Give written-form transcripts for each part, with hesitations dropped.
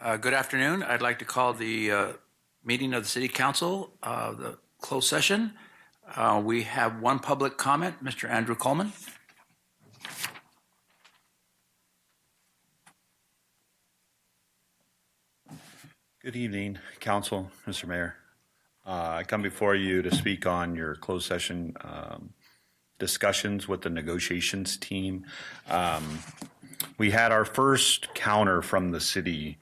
Good afternoon. I'd like to call the meeting of the City Council, the closed session. We have one public comment, Mr. Andrew Coleman. Good evening, Council, Mr. Mayor. I come before you to speak on your closed session discussions with the negotiations team. We had our first counter from the city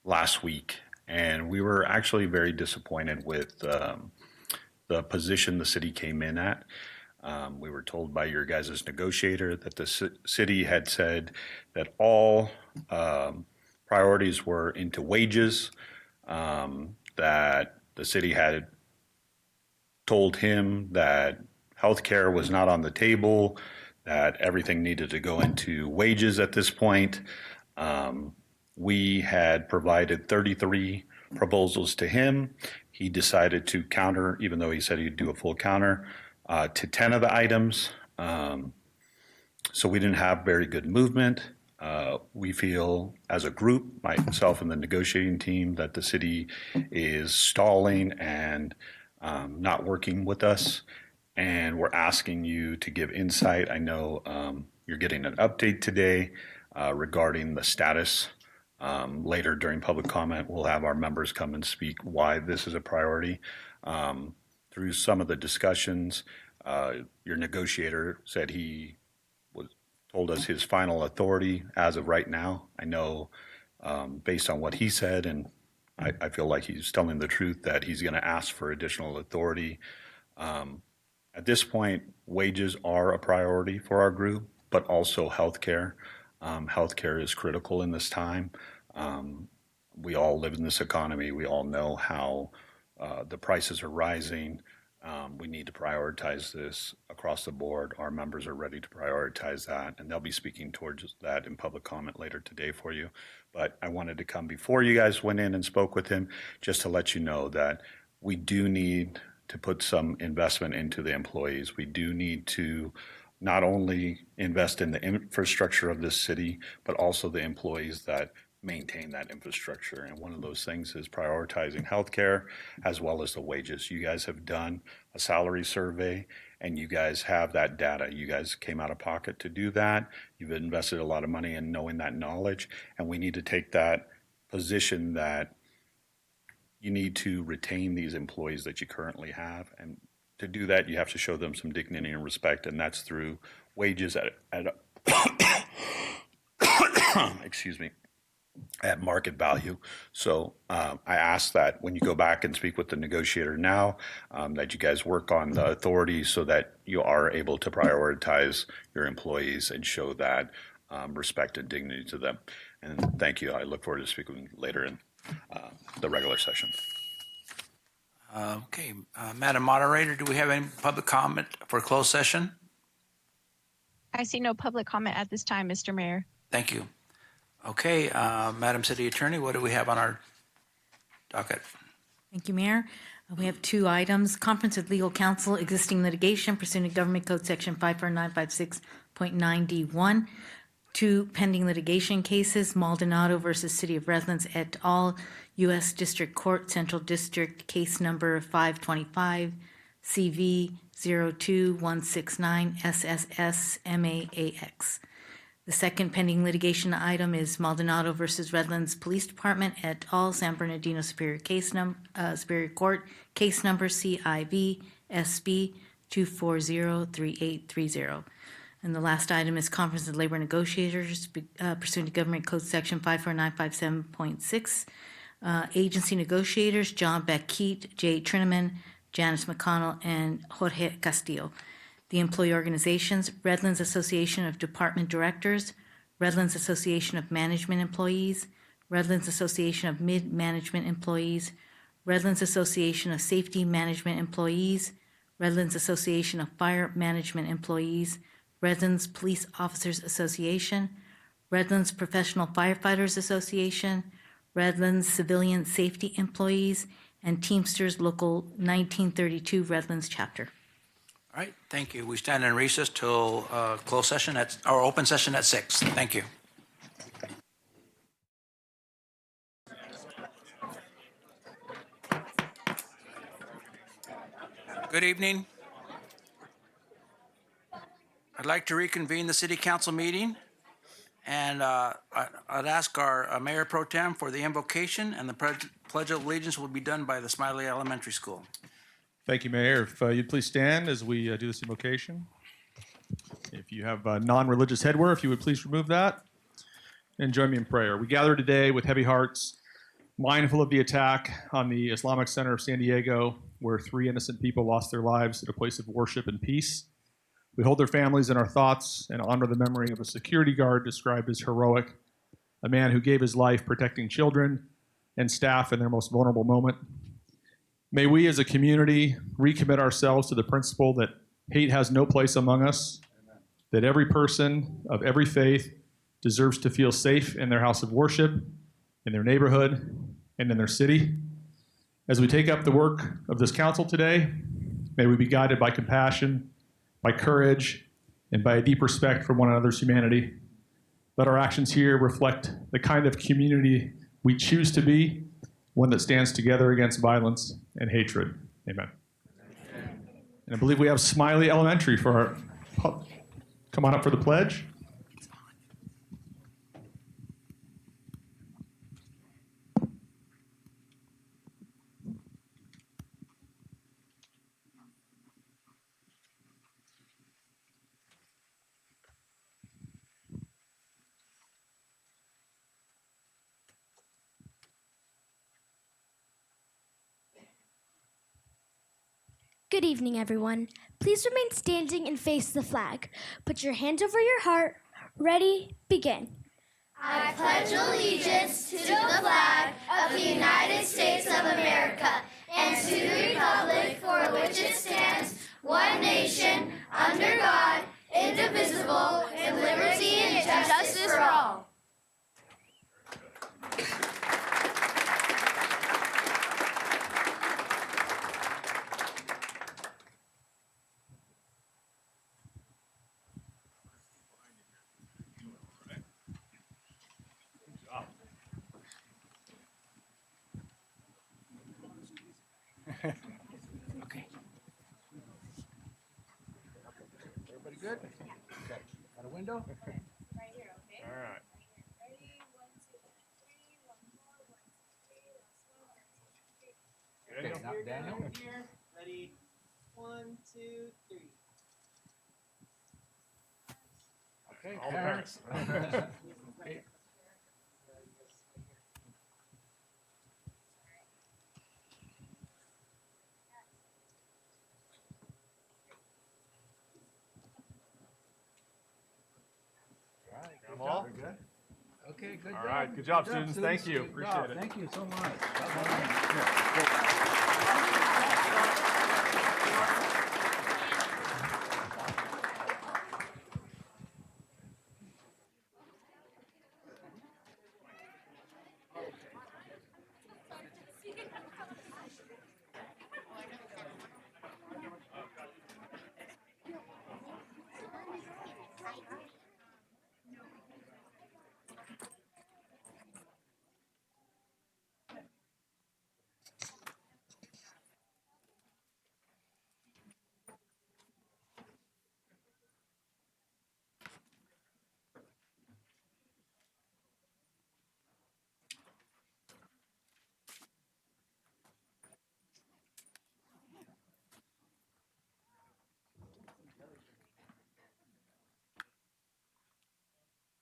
last week, and we were actually very disappointed with the position the city came in at. We were told by your guys' negotiator that the city had said that all priorities were into wages, that the city had told him that healthcare was not on the table, that everything needed to go into wages at this point. We had provided 33 proposals to him. He decided to counter, even though he said he'd do a full counter, to 10 of the items. So we didn't have very good movement. We feel as a group, myself and the negotiating team, that the city is stalling and not working with us. And we're asking you to give insight. I know you're getting an update today regarding the status. Later during public comment, we'll have our members come and speak why this is a priority. Through some of the discussions, your negotiator said he told us his final authority as of right now. I know based on what he said, and I feel like he's telling the truth, that he's going to ask for additional authority. At this point, wages are a priority for our group, but also healthcare. Healthcare is critical in this time. We all live in this economy. We all know how the prices are rising. We need to prioritize this across the board. Our members are ready to prioritize that, and they'll be speaking towards that in public comment later today for you. But I wanted to come before you guys went in and spoke with him just to let you know that we do need to put some investment into the employees. We do need to not only invest in the infrastructure of this city, but also the employees that maintain that infrastructure. And one of those things is prioritizing healthcare as well as the wages. You guys have done a salary survey and you guys have that data. You guys came out of pocket to do that. You've invested a lot of money in knowing that knowledge, and we need to take that position that you need to retain these employees that you currently have. And to do that, you have to show them some dignity and respect, and that's through wages at excuse me, at market value. So I ask that when you go back and speak with the negotiator now, that you guys work on the authority so that you are able to prioritize your employees and show that respect and dignity to them. And thank you. I look forward to speaking later in the regular session. Okay, Madam Moderator, do we have any public comment for closed session? I see no public comment at this time, Mr. Mayor. Thank you. Okay, Madam City Attorney, what do we have on our docket? Thank you, Mayor. We have two items: conference with legal counsel, existing litigation pursuant to Government Code Section 54956.9D1. Two pending litigation cases: Maldonado versus City of Redlands et al., U.S. District Court, Central District, case number 525 CV 02169 SSS MAAx. The second pending litigation item is Maldonado versus Redlands Police Department et al., San Bernardino Superior Superior Court, case number CIV SB 2403830. And the last item is conference of labor negotiators pursuant to Government Code Section 54957.6. Agency negotiators: John Bakhit, J. Trinnaman, Janice McConnell, and Jorge Castillo. The employee organizations: Redlands Association of Department Directors, Redlands Association of Management Employees, Redlands Association of Mid-Management Employees, Redlands Association of Safety Management Employees, Redlands Association of Fire Management Employees, Redlands Police Officers Association, Redlands Professional Firefighters Association, Redlands Civilian Safety Employees, and Teamsters Local 1932 Redlands Chapter. All right, thank you. We stand in recess till closed session or open session at 6. Thank you. Good evening. I'd like to reconvene the city council meeting. And I'd ask our Mayor Pro Tem for the invocation, and the Pledge of Allegiance will be done by the Smiley Elementary School. Thank you, Mayor. If you'd please stand as we do this invocation. If you have non-religious headwear, if you would please remove that. And join me in prayer. We gather today with heavy hearts, mindful of the attack on the Islamic Center of San Diego, where 3 innocent people lost their lives at a place of worship and peace. We hold their families in our thoughts and honor the memory of a security guard described as heroic, a man who gave his life protecting children and staff in their most vulnerable moment. May we as a community recommit ourselves to the principle that hate has no place among us, that every person of every faith deserves to feel safe in their house of worship, in their neighborhood, and in their city. As we take up the work of this council today, may we be guided by compassion, by courage, and by a deep respect for one another's humanity. Let our actions here reflect the kind of community we choose to be, one that stands together against violence and hatred. Amen. And I believe we have Smiley Elementary for our, come on up for the pledge. Good evening, everyone. Please remain standing and face the flag. Put your hands over your heart. Ready, begin. I pledge allegiance to the flag of the United States of America and to the republic for which it stands, one nation, under God, indivisible, with liberty and justice for all. Okay. Everybody good? Okay. Got a window? Right here, okay? All right. Ready? 1, 2, 3, 1 more, 1, 2, 3, last 1, 1, 2, 3. Okay, now Daniel. Here, ready? 1, 2, 3. Okay, All the parents. Okay. All right, Got 'em all? We're good. Okay, good All job. right, good job, students. Thank you. Good Appreciate job. it. Thank you so much. Here.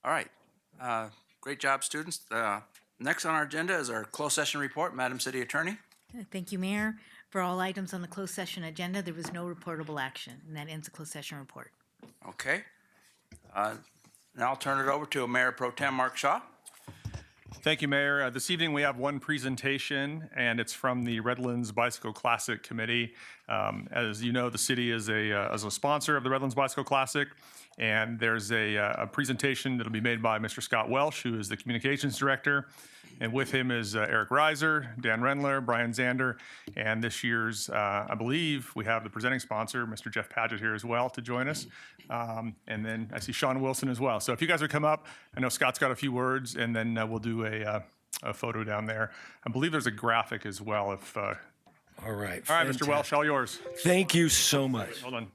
All right. Great job, students. Next on our agenda is our closed session report. Madam City Attorney. Thank you, Mayor. For all items on the closed session agenda, there was no reportable action, and that ends the closed session report. Okay. Now I'll turn it over to Mayor Pro Tem Mark Shaw. Thank you, Mayor. This evening we have one presentation, and it's from the Redlands Bicycle Classic Committee. As you know, the city is a sponsor of the Redlands Bicycle Classic, and there's a presentation that'll be made by Mr. Scott Welsh, who is the communications director, and with him is Eric Reiser, Dan Rendler, Brian Zander, and this year's, I believe, we have the presenting sponsor, Mr. Jeff Padgett, here as well to join us. And then I see Sean Wilson as well. So if you guys would come up, I know Scott's got a few words, and then we'll do a photo down there. I believe there's a graphic as well if All right. All right, Mr. Welsh, all yours. Thank you so much. Hold on.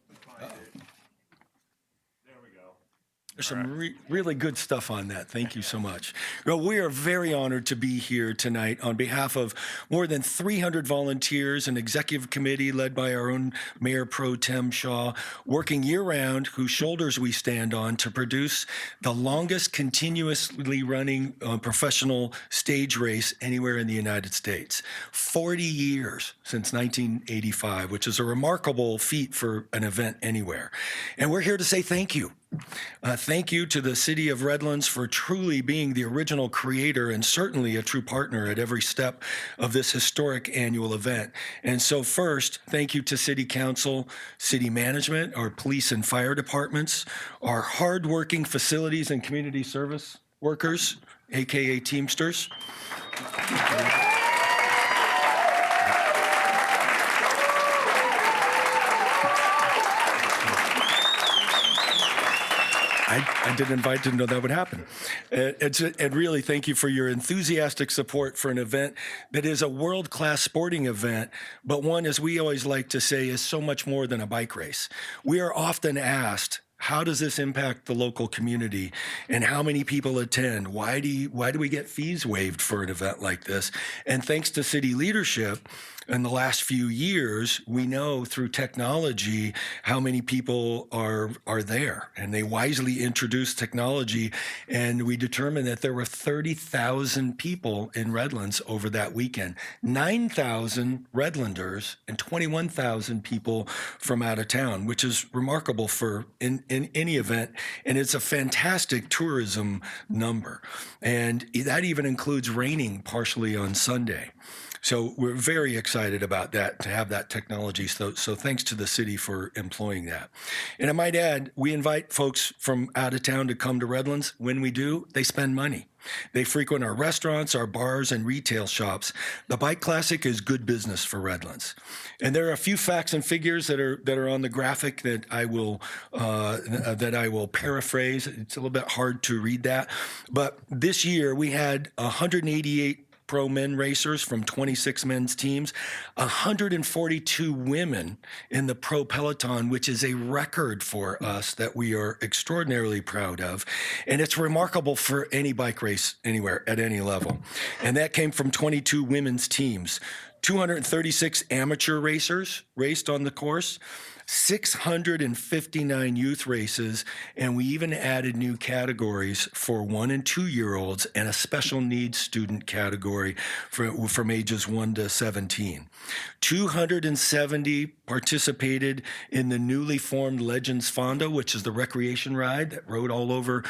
There's some really good stuff on that. Thank you so much. Well, we are very honored to be here tonight on behalf of more than 300 volunteers, an executive committee led by our own Mayor Pro Tem Shaw, working year-round, whose shoulders we stand on to produce the longest continuously running professional stage race anywhere in the United States. 40 years since 1985, which is a remarkable feat for an event anywhere. And we're here to say thank you. Thank you to the City of Redlands for truly being the original creator and certainly a true partner at every step of this historic annual event. And so first, thank you to City Council, City Management, our police and fire departments, our hardworking facilities and community service workers, AKA Teamsters. I didn't invite to know that would happen. And really, thank you for your enthusiastic support for an event that is a world-class sporting event, but one, as we always like to say, is so much more than a bike race. We are often asked, how does this impact the local community and how many people attend? Why do we get fees waived for an event like this? And thanks to city leadership, in the last few years, we know through technology how many people are there, and they wisely introduced technology, and we determined that there were 30,000 people in Redlands over that weekend, 9,000 Redlanders and 21,000 people from out of town, which is remarkable for in any event, and it's a fantastic tourism number, and that even includes raining partially on Sunday. So we're very excited about that, to have that technology. So thanks to the city for employing that. And I might add, we invite folks from out of town to come to Redlands. When we do, they spend money. They frequent our restaurants, our bars, and retail shops. The Bike Classic is good business for Redlands. And there are a few facts and figures that are on the graphic that I will paraphrase. It's a little bit hard to read that. But this year we had 188 pro men racers from 26 men's teams, 142 women in the pro peloton, which is a record for us that we are extraordinarily proud of. And it's remarkable for any bike race anywhere at any level. And that came from 22 women's teams. 236 amateur racers raced on the course, 659 youth races, and we even added new categories for 1 and 2 year olds and a special needs student category from ages 1 to 17. 270 participated in the newly formed Legends Fondo, which is the recreation ride that rode all over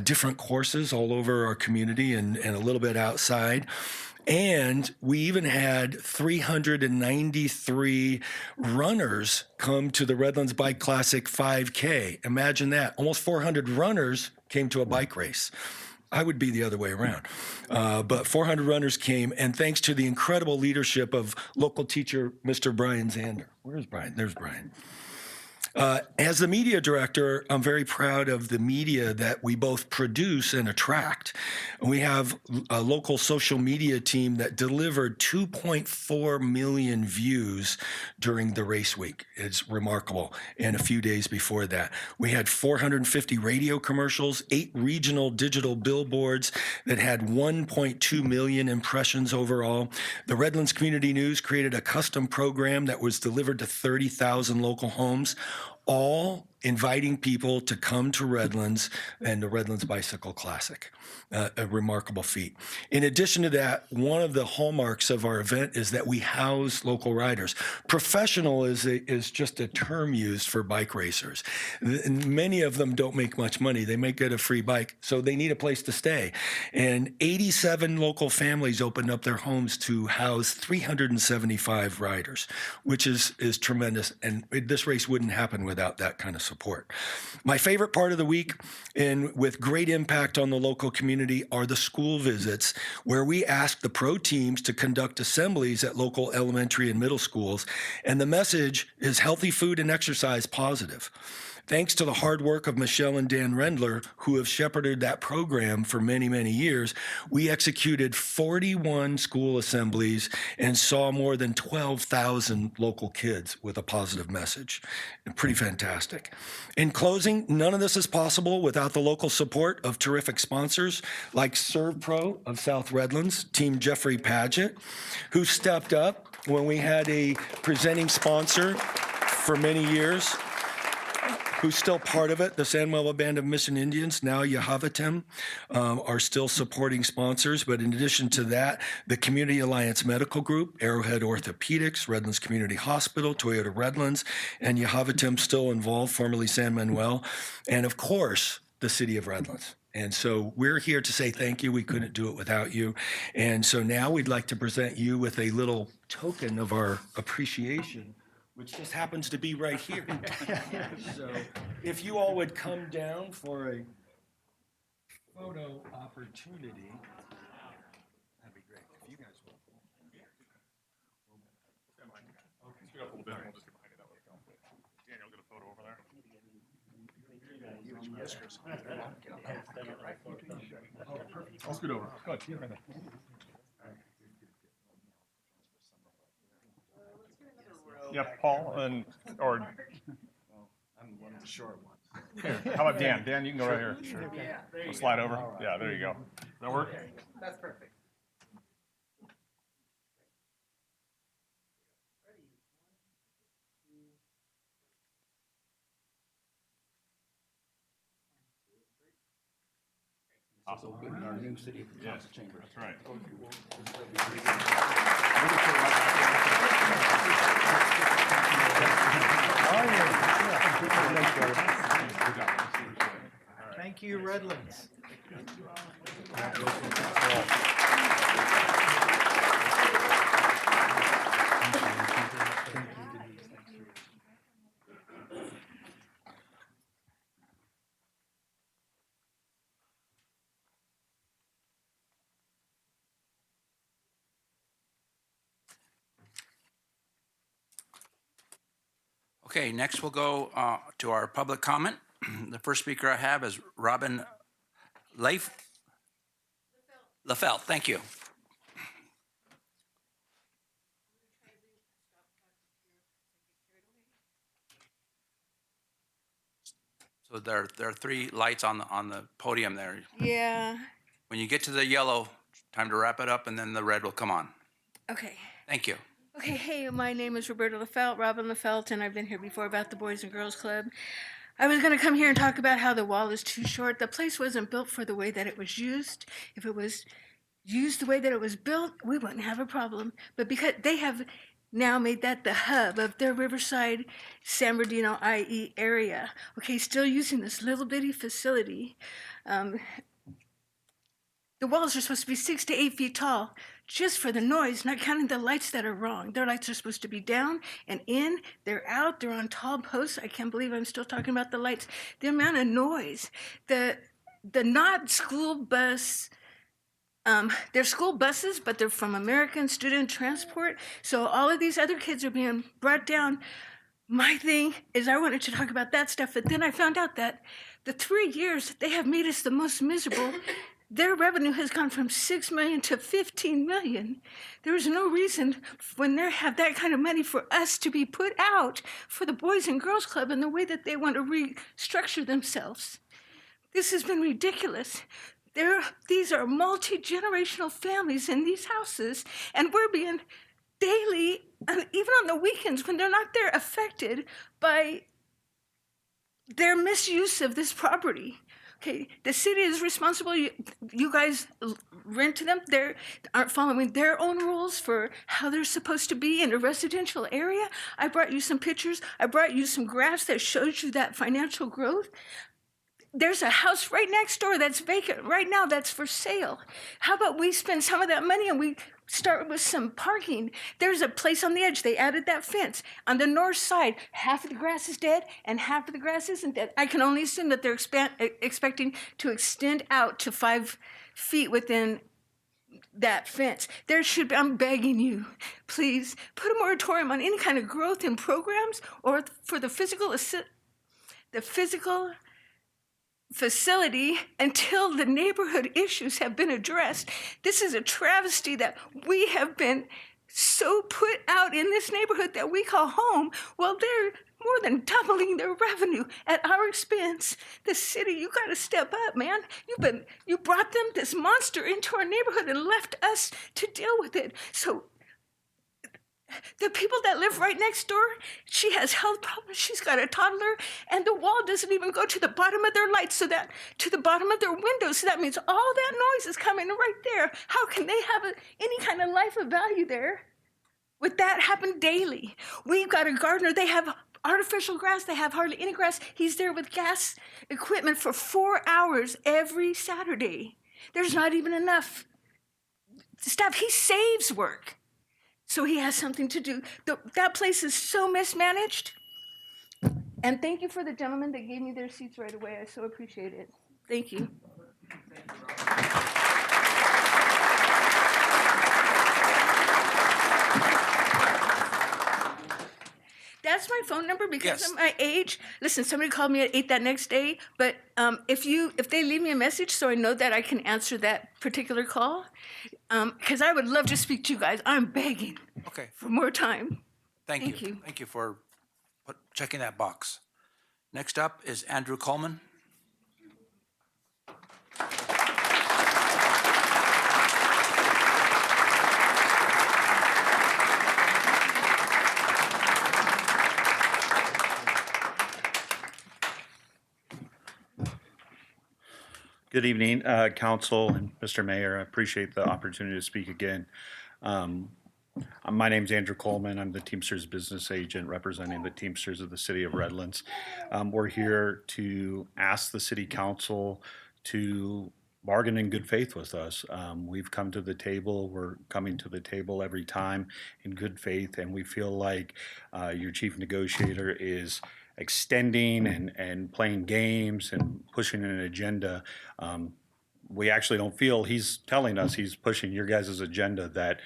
different courses all over our community and a little bit outside. And we even had 393 runners come to the Redlands Bike Classic 5K. Imagine that. Almost 400 runners came to a bike race. I would be the other way around. But 400 runners came, and thanks to the incredible leadership of local teacher, Mr. Brian Zander. Where's Brian? There's Brian. As the media director, I'm very proud of the media that we both produce and attract. We have a local social media team that delivered 2.4 million views during the race week. It's remarkable. And a few days before that, we had 450 radio commercials, 8 regional digital billboards that had 1.2 million impressions overall. The Redlands Community News created a custom program that was delivered to 30,000 local homes, all inviting people to come to Redlands and the Redlands Bicycle Classic. A remarkable feat. In addition to that, one of the hallmarks of our event is that we house local riders. Professional is just a term used for bike racers. Many of them don't make much money. They may get a free bike, so they need a place to stay. And 87 local families opened up their homes to house 375 riders, which is tremendous. And this race wouldn't happen without that kind of support. My favorite part of the week, and with great impact on the local community, are the school visits, where we ask the pro teams to conduct assemblies at local elementary and middle schools. And the message is healthy food and exercise positive. Thanks to the hard work of Michelle and Dan Rendler, who have shepherded that program for many, many years, we executed 41 school assemblies and saw more than 12,000 local kids with a positive message. Pretty fantastic. In closing, none of this is possible without the local support of terrific sponsors like ServPro of South Redlands, Team Jeffrey Paget, who stepped up when we had a presenting sponsor for many years, who's still part of it. The San Manuel Band of Mission Indians, now Yahavatim, are still supporting sponsors. But in addition to that, the Community Alliance Medical Group, Arrowhead Orthopedics, Redlands Community Hospital, Toyota Redlands, and Yahavatim still involved, formerly San Manuel, and of course, the City of Redlands. And so we're here to say thank you. We couldn't do it without you. And so now we'd like to present you with a little token of our appreciation, which just happens to be right here. So if you all would come down for a photo opportunity, that'd be great. If you guys will. Speak up a little bit. We'll just get behind it. That way. Daniel, get a photo over there. I'll scoot over. Go ahead. Right there. Yeah, Paul and or I'm one of the short ones. here. How about Dan? Dan, you can go right here. Sure. Yeah, there We'll slide over. Yeah, there you go. Does that work? That's perfect. Awesome. Our new city council chamber. That's right. Thank you, Redlands. Okay, next we'll go to our public comment. The first speaker I have is Robin Lafelt. Thank you. So there are three lights on the podium there. Yeah. When you get to the yellow, time to wrap it up, and then the red will come on. Okay. Thank you. Okay. Hey, my name is Roberta Lafelt, Robin Lafelt, and I've been here before about the Boys and Girls Club. I was going to come here and talk about how the wall is too short. The place wasn't built for the way that it was used. If it was used the way that it was built, we wouldn't have a problem. But because they have now made that the hub of their Riverside, San Bernardino, IE area, okay, still using this little bitty facility. The walls are supposed to be 6 to 8 feet tall, just for the noise, not counting the lights that are wrong. Their lights are supposed to be down and in. They're out. They're on tall posts. I can't believe I'm still talking about the lights. The amount of noise. The not school bus. They're school buses, but they're from American Student Transport. So all of these other kids are being brought down. My thing is I wanted to talk about that stuff, but then I found out that the 3 years they have made us the most miserable. Their revenue has gone from $6 million to $15 million. There is no reason when they have that kind of money for us to be put out for the Boys and Girls Club in the way that they want to restructure themselves. This has been ridiculous. These are multi-generational families in these houses, and we're being daily, and even on the weekends when they're not there, affected by their misuse of this property. Okay, the city is responsible. You guys rent to them. They aren't following their own rules for how they're supposed to be in a residential area. I brought you some pictures. I brought you some graphs that shows you that financial growth. There's a house right next door that's vacant right now that's for sale. How about we spend some of that money and we start with some parking? There's a place on the edge. They added that fence. On the north side, half of the grass is dead and half of the grass isn't dead. I can only assume that they're expecting to extend out to 5 feet within that fence. There should be, I'm begging you, please put a moratorium on any kind of growth in programs or for the physical the physical facility until the neighborhood issues have been addressed. This is a travesty that we have been so put out in this neighborhood that we call home. Well, they're more than doubling their revenue at our expense. The city, you got to step up, man. You brought them, this monster, into our neighborhood and left us to deal with it. So the people that live right next door, she has health problems, she's got a toddler, and the wall doesn't even go to the bottom of their lights, so that to the bottom of their windows, so that means all that noise is coming right there. How can they have any kind of life of value there with that happen daily? We've got a gardener, they have artificial grass, they have hardly any grass. He's there with gas equipment for 4 hours every Saturday. There's not even enough staff. He saves work, so he has something to do. That place is so mismanaged. And thank you for the gentlemen that gave me their seats right away. I so appreciate it. Thank you. That's my phone number because of my age. Listen, somebody called me at 8 that next day, but if they leave me a message so I know that I can answer that particular call, because I would love to speak to you guys. I'm begging for more time. Thank you. Thank you for checking that box. Next up is Andrew Coleman. Good evening, Council and Mr. Mayor. I appreciate the opportunity to speak again. My name's Andrew Coleman. I'm the Teamsters business agent representing the Teamsters of the City of Redlands. We're here to ask the City Council to bargain in good faith with us. We've come to the table. We're coming to the table every time in good faith, and we feel like your chief negotiator is extending and playing games and pushing an agenda. We actually don't feel he's telling us he's pushing your guys' agenda that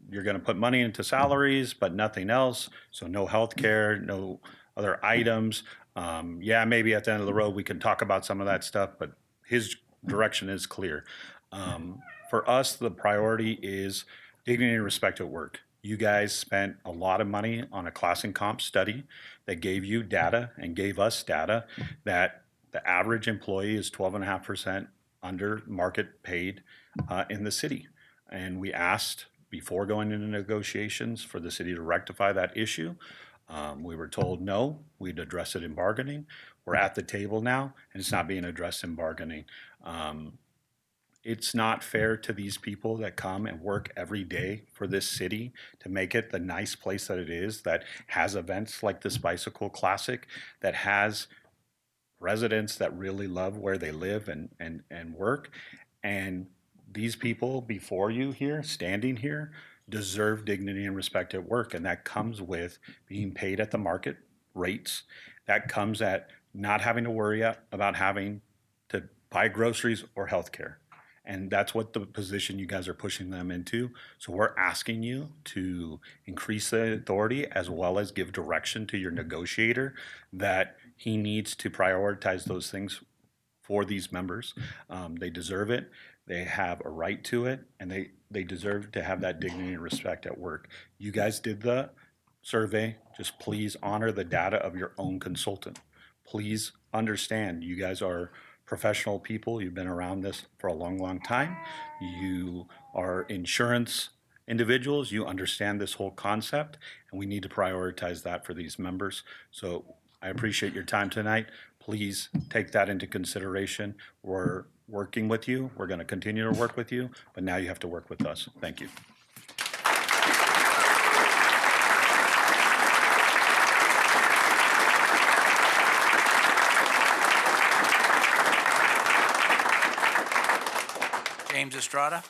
you're going to put money into salaries, but nothing else. So no health care, no other items. Yeah, maybe at the end of the road we can talk about some of that stuff, but his direction is clear. For us, the priority is dignity and respect at work. You guys spent a lot of money on a class and comp study that gave you data and gave us data that the average employee is 12.5% under market paid in the city. And we asked before going into negotiations for the city to rectify that issue. We were told no, we'd address it in bargaining. We're at the table now, and it's not being addressed in bargaining. It's not fair to these people that come and work every day for this city to make it the nice place that it is, that has events like this Bicycle Classic, that has residents that really love where they live and work. And these people before you here, standing here, deserve dignity and respect at work. And that comes with being paid at the market rates. That comes at not having to worry about having to buy groceries or health care. And that's what the position you guys are pushing them into. So we're asking you to increase the authority as well as give direction to your negotiator that he needs to prioritize those things for these members. They deserve it. They have a right to it, and they deserve to have that dignity and respect at work. You guys did the survey. Just please honor the data of your own consultant. Please understand you guys are professional people. You've been around this for a long, long time. You are insurance individuals. You understand this whole concept, and we need to prioritize that for these members. So I appreciate your time tonight. Please take that into consideration. We're working with you. We're going to continue to work with you, but now you have to work with us. Thank you. James Estrada.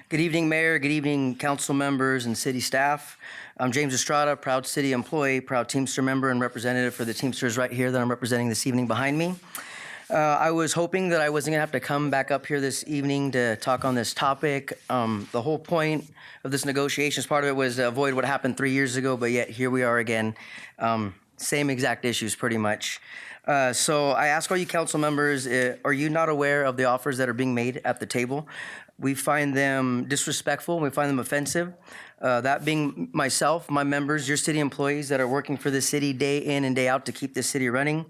Good evening, Mayor. Good evening, council members and city staff. I'm James Estrada, proud city employee, proud Teamster member and representative for the Teamsters right here that I'm representing this evening behind me. I was hoping that I wasn't going to have to come back up here this evening to talk on this topic. The whole point of this negotiations part of it was to avoid what happened 3 years ago, but yet here we are again. Same exact issues pretty much. So I ask all you council members, are you not aware of the offers that are being made at the table? We find them disrespectful. We find them offensive. That being myself, my members, your city employees that are working for the city day in and day out to keep this city running.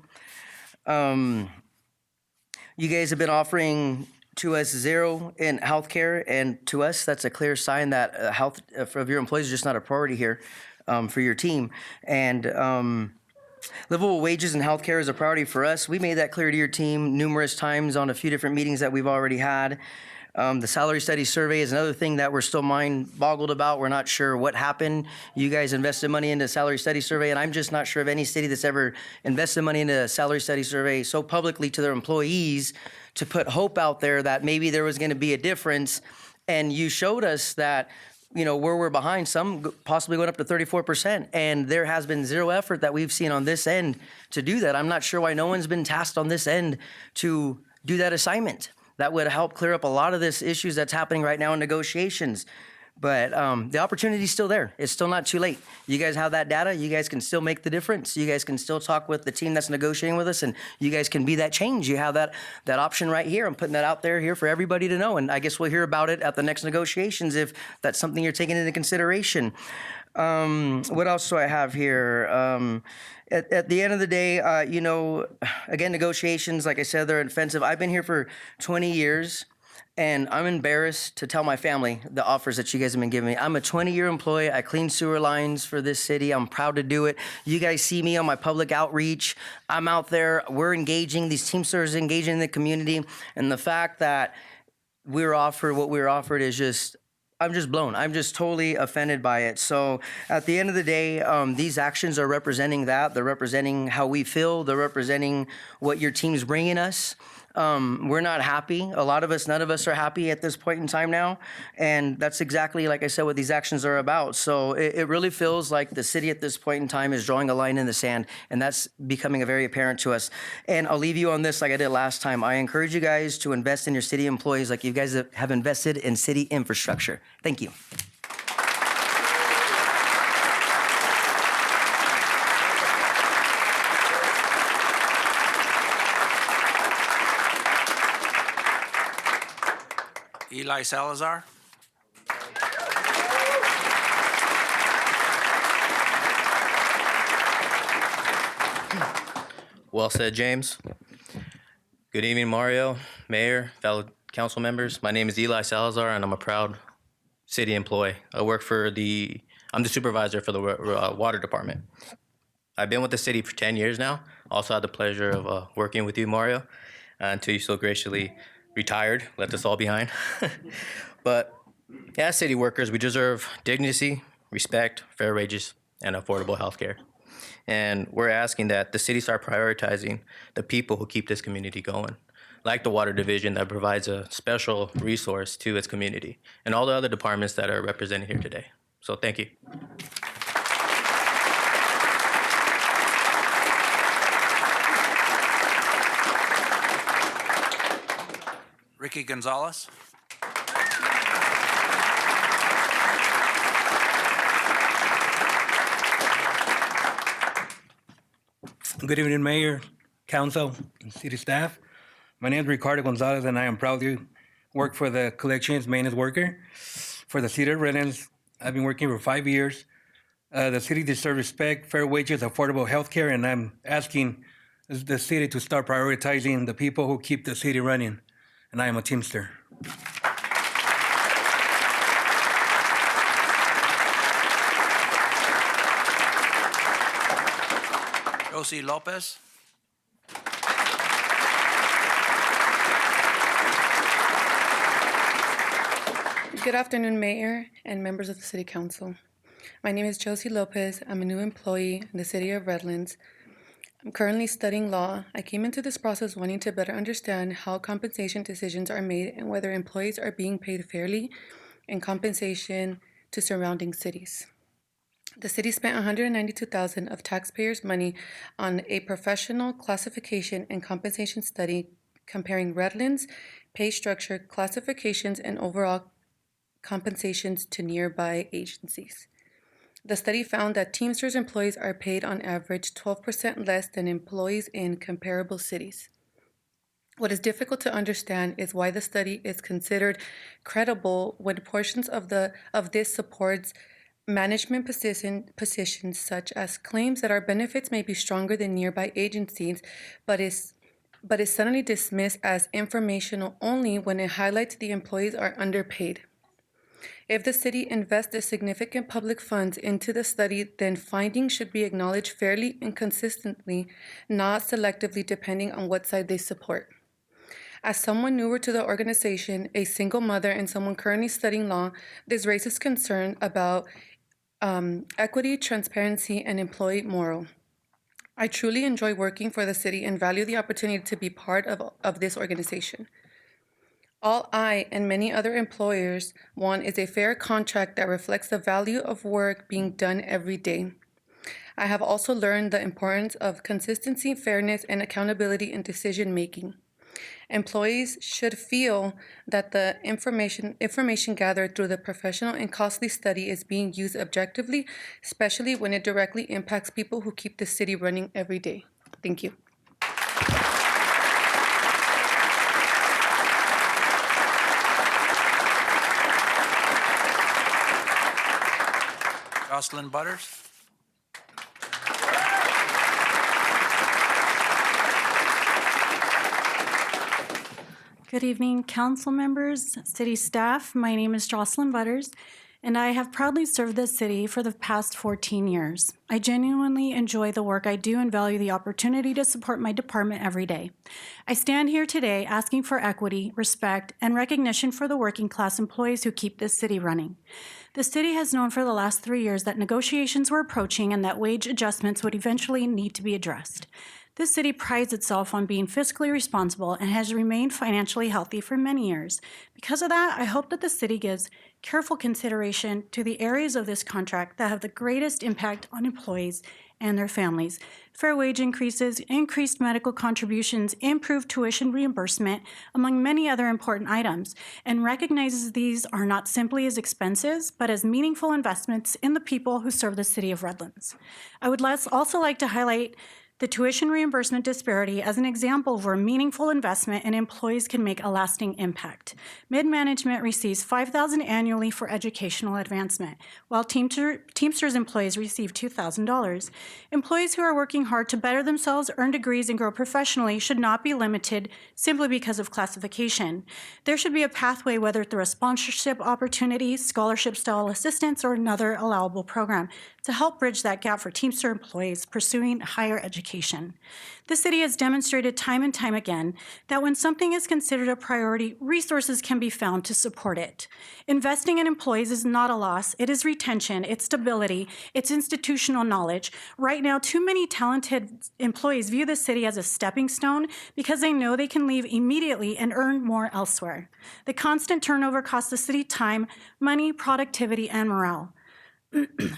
You guys have been offering to us zero in healthcare, and to us, that's a clear sign that health of your employees is just not a priority here for your team. And livable wages and healthcare is a priority for us. We made that clear to your team numerous times on a few different meetings that we've already had. The salary study survey is another thing that we're still mind-boggled about. We're not sure what happened. You guys invested money into a salary study survey, and I'm just not sure of any city that's ever invested money into a salary study survey so publicly to their employees to put hope out there that maybe there was going to be a difference. And you showed us that, you know, where we're behind, some possibly going up to 34%. And there has been zero effort that we've seen on this end to do that. I'm not sure why no one's been tasked on this end to do that assignment. That would help clear up a lot of this issues that's happening right now in negotiations. But the opportunity's still there. It's still not too late. You guys have that data. You guys can still make the difference. You guys can still talk with the team that's negotiating with us, and you guys can be that change. You have that option right here. I'm putting that out there here for everybody to know, and I guess we'll hear about it at the next negotiations if that's something you're taking into consideration. What else do I have here? At the end of the day, you know, again, negotiations, like I said, they're offensive. I've been here for 20 years. And I'm embarrassed to tell my family the offers that you guys have been giving me. I'm a 20-year employee. I clean sewer lines for this city. I'm proud to do it. You guys see me on my public outreach. I'm out there. We're engaging. These Teamsters engaging in the community. And the fact that we're offered what we're offered is just, I'm just blown. I'm just totally offended by it. So at the end of the day, these actions are representing that. They're representing how we feel. They're representing what your team's bringing us. We're not happy. A lot of us, none of us are happy at this point in time now. And that's exactly, like I said, what these actions are about. So it really feels like the city at this point in time is drawing a line in the sand, and that's becoming very apparent to us. And I'll leave you on this like I did last time. I encourage you guys to invest in your city employees like you guys have invested in city infrastructure. Thank you. Eli Salazar. Well said, James. Good evening, Mario, Mayor, fellow council members. My name is Eli Salazar, and I'm a proud city employee. I'm the supervisor for the water department. I've been with the city for 10 years now. Also had the pleasure of working with you, Mario, until you so graciously retired, left us all behind. But as city workers, we deserve dignity, respect, fair wages, and affordable health care. And we're asking that the city start prioritizing the people who keep this community going, like the water division that provides a special resource to its community, and all the other departments that are represented here today. So thank you. Ricky Gonzalez. Good evening, Mayor, Council, and City staff. My name is Ricardo Gonzalez, and I am proud to work for the collections maintenance worker for the City of Redlands. I've been working for 5 years. The city deserves respect, fair wages, affordable health care, and I'm asking the city to start prioritizing the people who keep the city running. And I am a Teamster. Josie Lopez. Good afternoon, Mayor and members of the City Council. My name is Josie Lopez. I'm a new employee in the City of Redlands. I'm currently studying law. I came into this process wanting to better understand how compensation decisions are made and whether employees are being paid fairly in compensation to surrounding cities. The city spent $192,000 of taxpayers' money on a professional classification and compensation study comparing Redlands' pay structure, classifications, and overall compensations to nearby agencies. The study found that Teamsters employees are paid on average 12% less than employees in comparable cities. What is difficult to understand is why the study is considered credible when portions of this supports management positions such as claims that our benefits may be stronger than nearby agencies, but is suddenly dismissed as informational only when it highlights the employees are underpaid. If the city invested significant public funds into the study, then findings should be acknowledged fairly and consistently, not selectively depending on what side they support. As someone newer to the organization, a single mother, and someone currently studying law, this raises concern about equity, transparency, and employee morale. I truly enjoy working for the city and value the opportunity to be part of this organization. All I and many other employers want is a fair contract that reflects the value of work being done every day. I have also learned the importance of consistency, fairness, and accountability in decision-making. Employees should feel that the information gathered through the professional and costly study is being used objectively, especially when it directly impacts people who keep the city running every day. Thank you. Jocelyn Butters. Good evening, council members, city staff. My name is Jocelyn Butters, and I have proudly served this city for the past 14 years. I genuinely enjoy the work I do and value the opportunity to support my department every day. I stand here today asking for equity, respect, and recognition for the working class employees who keep this city running. The city has known for the last 3 years that negotiations were approaching and that wage adjustments would eventually need to be addressed. This city prides itself on being fiscally responsible and has remained financially healthy for many years. Because of that, I hope that the city gives careful consideration to the areas of this contract that have the greatest impact on employees and their families. Fair wage increases, increased medical contributions, improved tuition reimbursement, among many other important items, and recognizes these are not simply as expenses, but as meaningful investments in the people who serve the city of Redlands. I would also like to highlight the tuition reimbursement disparity as an example where meaningful investment in employees can make a lasting impact. Mid-management receives $5,000 annually for educational advancement, while Teamsters employees receive $2,000. Employees who are working hard to better themselves, earn degrees, and grow professionally should not be limited simply because of classification. There should be a pathway, whether through a sponsorship opportunity, scholarship-style assistance, or another allowable program, to help bridge that gap for Teamster employees pursuing higher education. The city has demonstrated time and time again that when something is considered a priority, resources can be found to support it. Investing in employees is not a loss. It is retention, it's stability, it's institutional knowledge. Right now, too many talented employees view the city as a stepping stone because they know they can leave immediately and earn more elsewhere. The constant turnover costs the city time, money, productivity, and morale.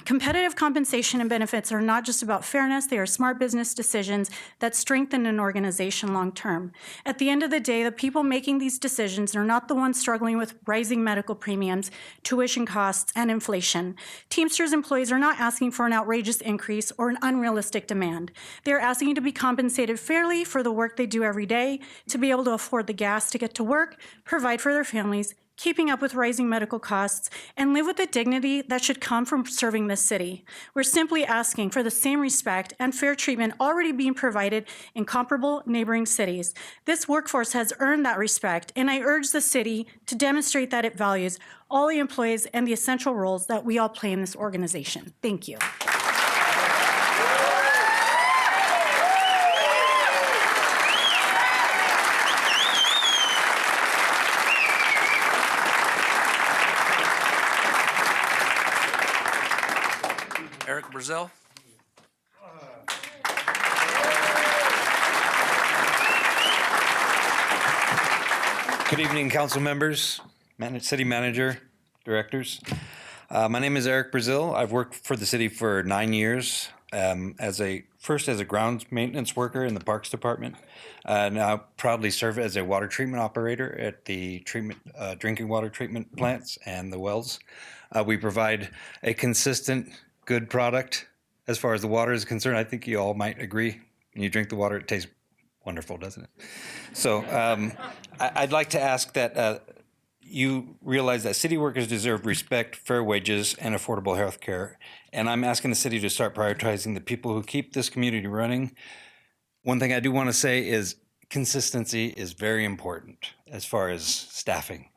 Competitive compensation and benefits are not just about fairness, they are smart business decisions that strengthen an organization long term. At the end of the day, the people making these decisions are not the ones struggling with rising medical premiums, tuition costs, and inflation. Teamsters employees are not asking for an outrageous increase or an unrealistic demand. They are asking to be compensated fairly for the work they do every day, to be able to afford the gas to get to work, provide for their families, keeping up with rising medical costs, and live with the dignity that should come from serving this city. We're simply asking for the same respect and fair treatment already being provided in comparable neighboring cities. This workforce has earned that respect, and I urge the city to demonstrate that it values all the employees and the essential roles that we all play in this organization. Thank you. Brazil. Good evening, council members, city manager, directors. My name is Eric Brazil. I've worked for the city for 9 years first as a grounds maintenance worker in the Parks Department. Now proudly serve as a water treatment operator at the drinking water treatment plants and the wells. We provide a consistent, good product as far as the water is concerned. I think you all might agree. When you drink the water, it tastes wonderful, doesn't it? So I'd like to ask that you realize that city workers deserve respect, fair wages, and affordable health care. And I'm asking the city to start prioritizing the people who keep this community running. One thing I do want to say is consistency is very important as far as staffing.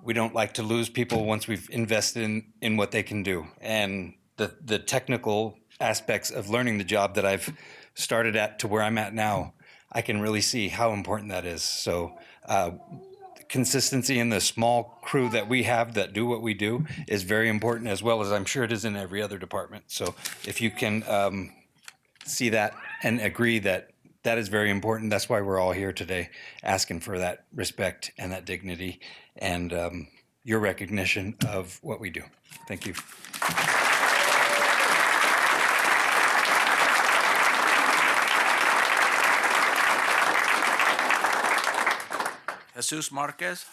We don't like to lose people once we've invested in what they can do. And the technical aspects of learning the job that I've started at to where I'm at now, I can really see how important that is. So consistency in the small crew that we have that do what we do is very important, as well as I'm sure it is in every other department. So if you can see that and agree that that is very important, that's why we're all here today, asking for that respect and that dignity and your recognition of what we do. Thank you. Jesus Marquez.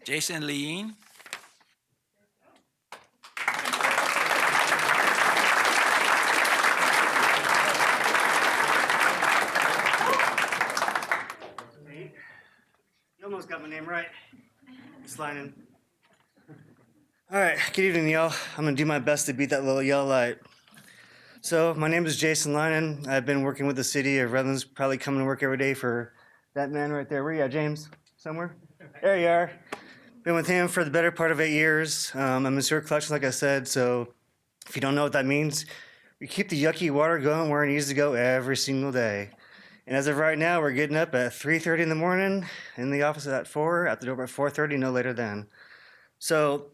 Jason Lean. Almost got my name right. It's Lynan. All right, good evening, y'all. I'm gonna do my best to beat that little yellow light. So, my name is Jason Lynan. I've been working with the city of Redlands, probably coming to work every day for that man right there. Where you at, James? Somewhere? There you are. Been with him for the better part of 8 years. I'm in sewer collection, like I said, so if you don't know what that means, we keep the yucky water going where it needs to go every single day. And as of right now, we're getting up at 3:30 in the morning, in the office at 4, at the door at 4:30, no later than. So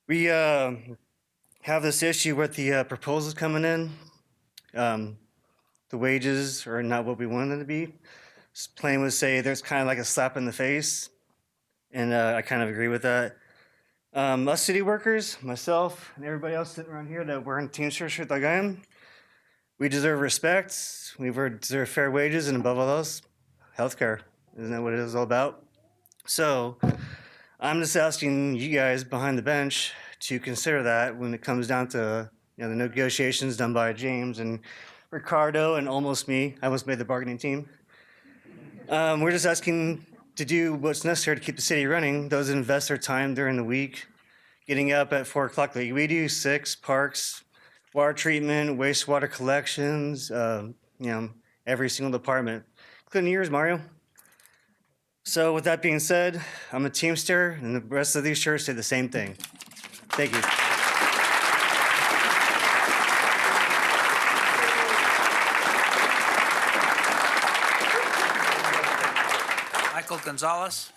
we have this issue with the proposals coming in. The wages are not what we wanted them to be. Plain would say there's kind of like a slap in the face, and I kind of agree with that. Us city workers, myself, and everybody else sitting around here that wearing Teamster shirt like I am, we deserve respect. We deserve fair wages, and above all else, healthcare. Isn't that what it is all about? So I'm just asking you guys behind the bench to consider that when it comes down to the negotiations done by James and Ricardo and almost me. I almost made the bargaining team. We're just asking to do what's necessary to keep the city running. Those that invest their time during the week, getting up at 4 o'clock like we do, 6 parks, water treatment, wastewater collections, every single department, including yours, Mario. So with that being said, I'm a Teamster, and the rest of these shirts say the same thing. Thank you. Michael Gonzalez.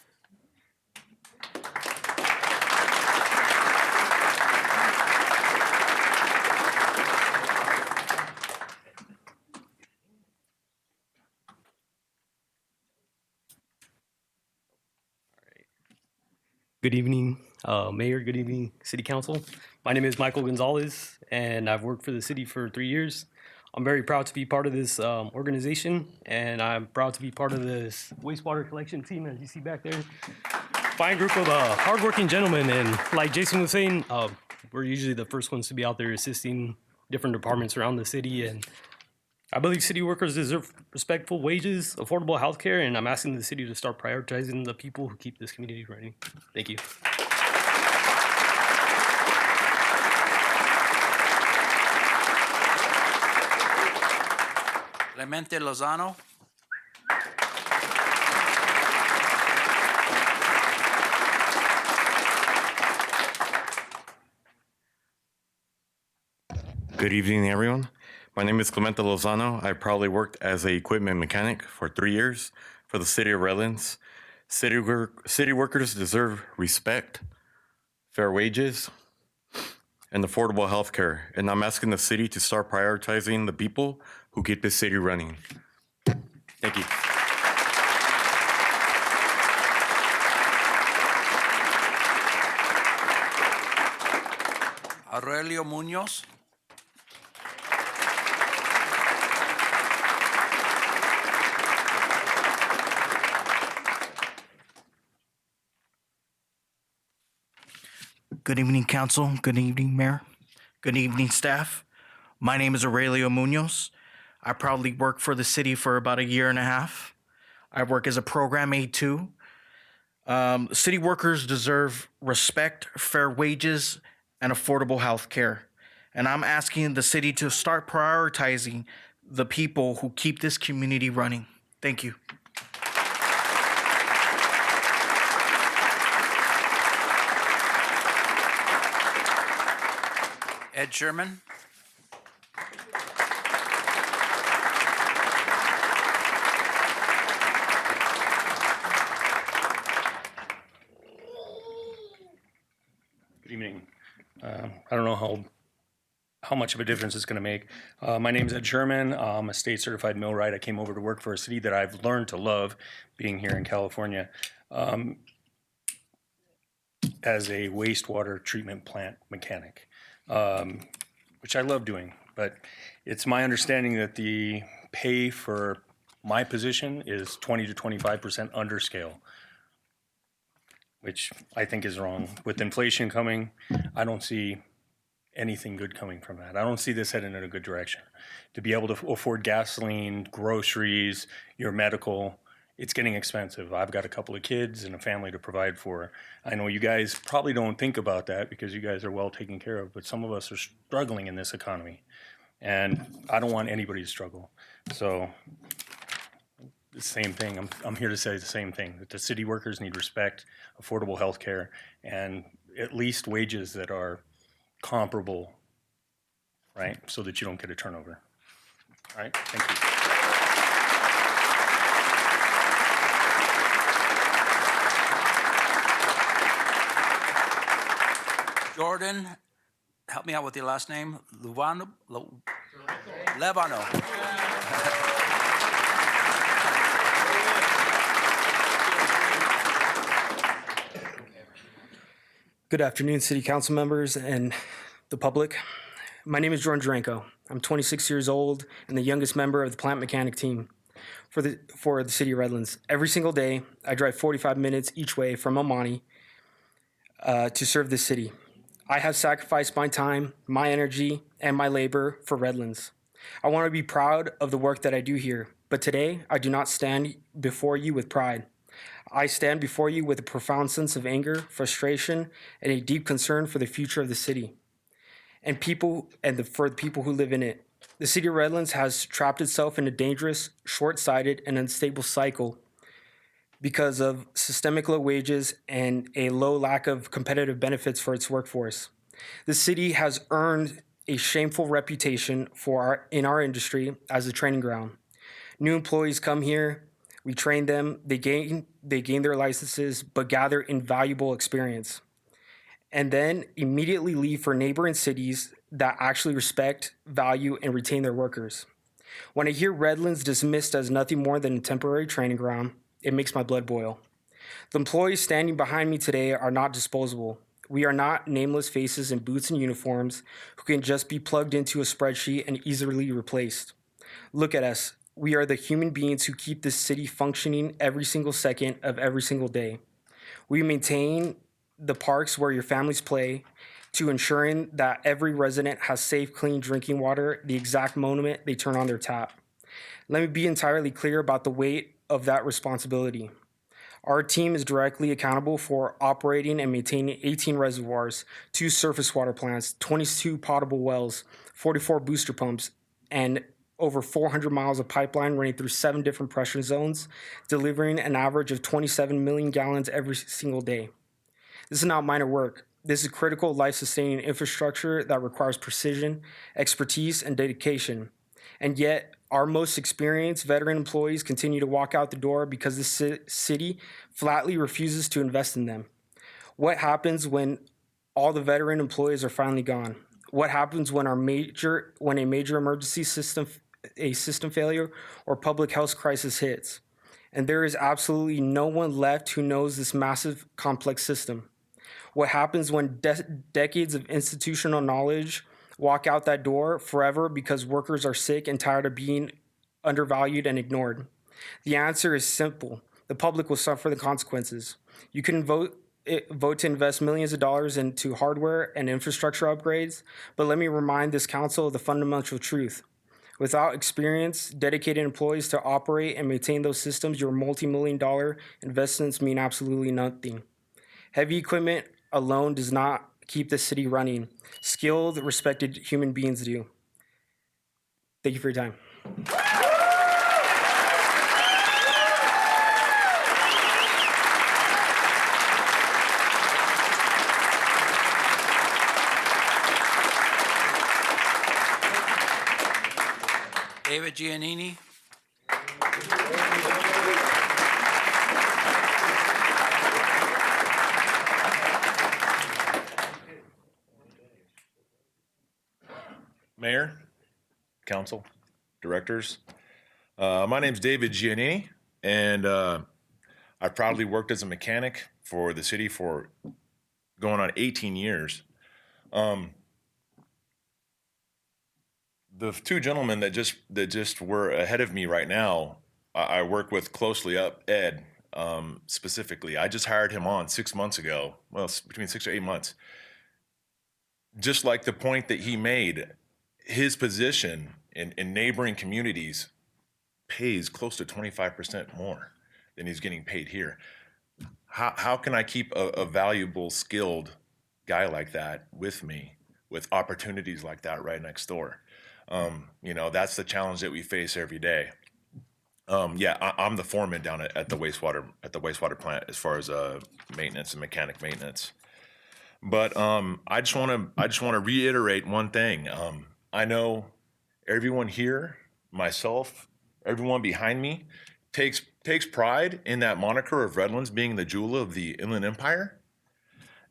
Good evening, Mayor. Good evening, City Council. My name is Michael Gonzalez, and I've worked for the city for 3 years. I'm very proud to be part of this organization, and I'm proud to be part of this wastewater collection team, as you see back there. Fine group of hardworking gentlemen, and like Jason was saying, we're usually the first ones to be out there assisting different departments around the city, and I believe city workers deserve respectful wages, affordable health care, and I'm asking the city to start prioritizing the people who keep this community running. Thank you. Clemente Lozano. Good evening, everyone. My name is Clemente Lozano. I proudly worked as an equipment mechanic for 3 years for the city of Redlands. City workers deserve respect, fair wages, and affordable health care. And I'm asking the city to start prioritizing the people who keep this city running. Thank you. Aurelio Munoz. Good evening, council. Good evening, mayor. Good evening, staff. My name is Aurelio Munoz. I proudly work for the city for about 1.5 years. I work as a program aide too. City workers deserve respect, fair wages, and affordable health care. And I'm asking the city to start prioritizing the people who keep this community running. Thank you. Ed Sherman. Good evening. I don't know how much of a difference it's going to make. My name is Ed Sherman. I'm a state certified millwright. I came over to work for a city that I've learned to love, being here in California, as a wastewater treatment plant mechanic, which I love doing. But it's my understanding that the pay for my position is 20 to 25% under scale, which I think is wrong. With inflation coming, I don't see anything good coming from that. I don't see this heading in a good direction. To be able to afford gasoline, groceries, your medical, it's getting expensive. I've got a couple of kids and a family to provide for. I know you guys probably don't think about that because you guys are well taken care of, but some of us are struggling in this economy. And I don't want anybody to struggle. So the same thing, I'm here to say the same thing, that the city workers need respect, affordable health care, and at least wages that are comparable, right? So that you don't get a turnover. All right, thank you. Jordan, help me out with your last name. Levano. Good afternoon, City Council members and the public. My name is Jordan Duranko. I'm 26 years old and the youngest member of the plant mechanic team for the City of Redlands. Every single day, I drive 45 minutes each way from El Monte to serve the city. I have sacrificed my time, my energy, and my labor for Redlands. I want to be proud of the work that I do here, but today I do not stand before you with pride. I stand before you with a profound sense of anger, frustration, and a deep concern for the future of the city and for the people who live in it. The City of Redlands has trapped itself in a dangerous, short-sighted, and unstable cycle because of systemic low wages and a low lack of competitive benefits for its workforce. The city has earned a shameful reputation in our industry as a training ground. New employees come here, we train them, they gain their licenses, but gather invaluable experience, and then immediately leave for neighboring cities that actually respect, value, and retain their workers. When I hear Redlands dismissed as nothing more than a temporary training ground, it makes my blood boil. The employees standing behind me today are not disposable. We are not nameless faces in boots and uniforms who can just be plugged into a spreadsheet and easily replaced. Look at us. We are the human beings who keep this city functioning every single second of every single day. We maintain the parks where your families play to ensuring that every resident has safe, clean drinking water the exact moment they turn on their tap. Let me be entirely clear about the weight of that responsibility. Our team is directly accountable for operating and maintaining 18 reservoirs, 2 surface water plants, 22 potable wells, 44 booster pumps, and over 400 miles of pipeline running through 7 different pressure zones, delivering an average of 27 million gallons every single day. This is not minor work. This is critical life-sustaining infrastructure that requires precision, expertise, and dedication. And yet, Our most experienced veteran employees continue to walk out the door because the city flatly refuses to invest in them. What happens when all the veteran employees are finally gone? What happens when a major emergency system failure or public health crisis hits? And there is absolutely no one left who knows this massive, complex system. What happens when decades of institutional knowledge walk out that door forever because workers are sick and tired of being undervalued and ignored? The answer is simple. The public will suffer the consequences. You can vote to invest millions of dollars into hardware and infrastructure upgrades, but let me remind this council of the fundamental truth. Without experienced, dedicated employees to operate and maintain those systems, your multi-million-dollar investments mean absolutely nothing. Heavy equipment alone does not keep the city running. Skilled, respected human beings do. Thank you for your time. David Giannini. Mayor, council, directors. My name's David Giannini, and I've proudly worked as a mechanic for the city for going on 18 years. The two gentlemen that just were ahead of me right now, I work with closely Ed, specifically. I just hired him on 6 months ago. Well, it's between 6 or 8 months. Just like the point that he made, his position in neighboring communities pays close to 25% more than he's getting paid here. How can I keep a valuable, skilled guy like that with me, with opportunities like that right next door? That's the challenge that we face every day. I'm the foreman down at the wastewater plant as far as maintenance and mechanic maintenance. But I just want to reiterate one thing. I know everyone here, myself, everyone behind me, takes pride in that moniker of Redlands being the jewel of the Inland Empire,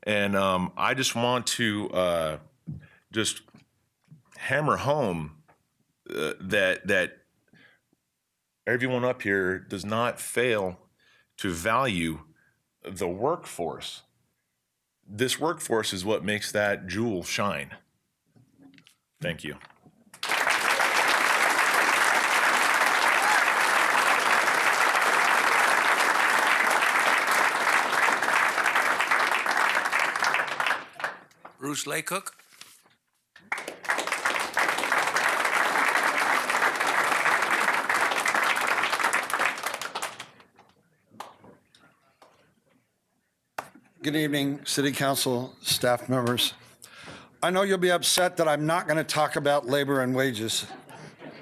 and I just want to just hammer home that everyone up here does not fail to value the workforce. This workforce is what makes that jewel shine. Thank you. Bruce Laycook. Good evening, City Council, staff members. I know you'll be upset that I'm not going to talk about labor and wages,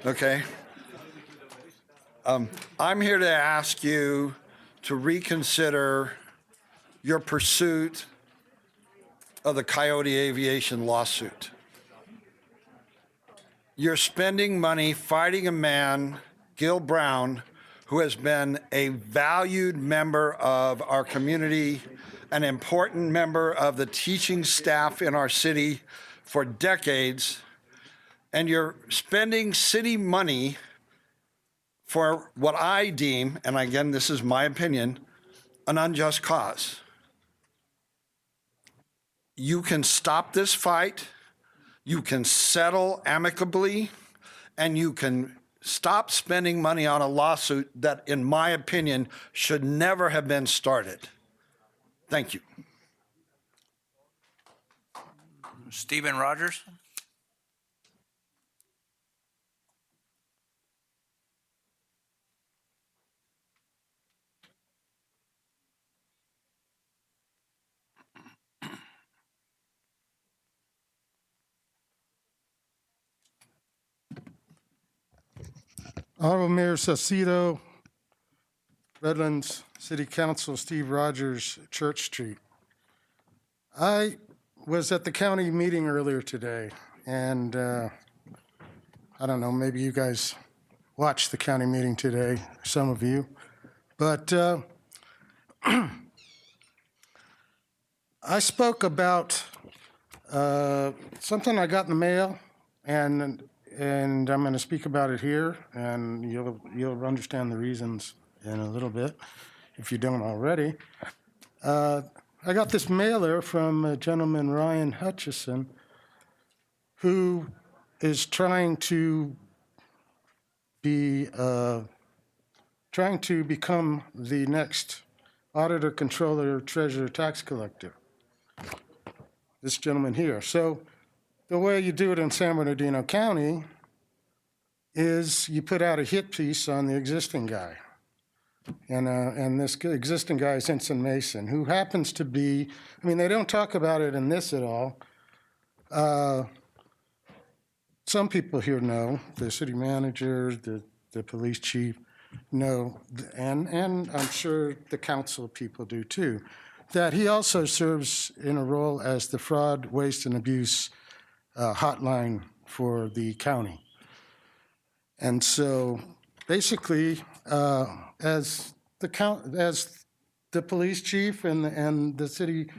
okay? I'm here to ask you to reconsider your pursuit of the Coyote Aviation lawsuit. You're spending money fighting a man, Gil Brown, who has been a valued member of our community, an important member of the teaching staff in our city for decades, and you're spending city money for what I deem, and again, this is my opinion, an unjust cause. You can stop this fight, you can settle amicably, and you can stop spending money on a lawsuit that, in my opinion, should never have been started. Thank you. Stephen Rogers. Honorable Mayor Saucedo, Redlands City Council, Steve Rogers, Church Street. I was at the county meeting earlier today, and I don't know, maybe you guys watched the county meeting today, some of you. But I spoke about something I got in the mail, and I'm going to speak about it here, and you'll understand the reasons in a little bit if you don't already. I got this mailer from a gentleman, Ryan Hutchison, who is trying to become the next auditor, controller, treasurer, tax collector. This gentleman here. So the way you do it in San Bernardino County is you put out a hit piece on the existing guy. And this existing guy is Ensign Mason, who happens to be, I mean, they don't talk about it in this at all. Some people here know, the city manager, the police chief know, and I'm sure the council people do too, that he also serves in a role as the fraud, waste, and abuse hotline for the county. And so basically, as the police chief and the city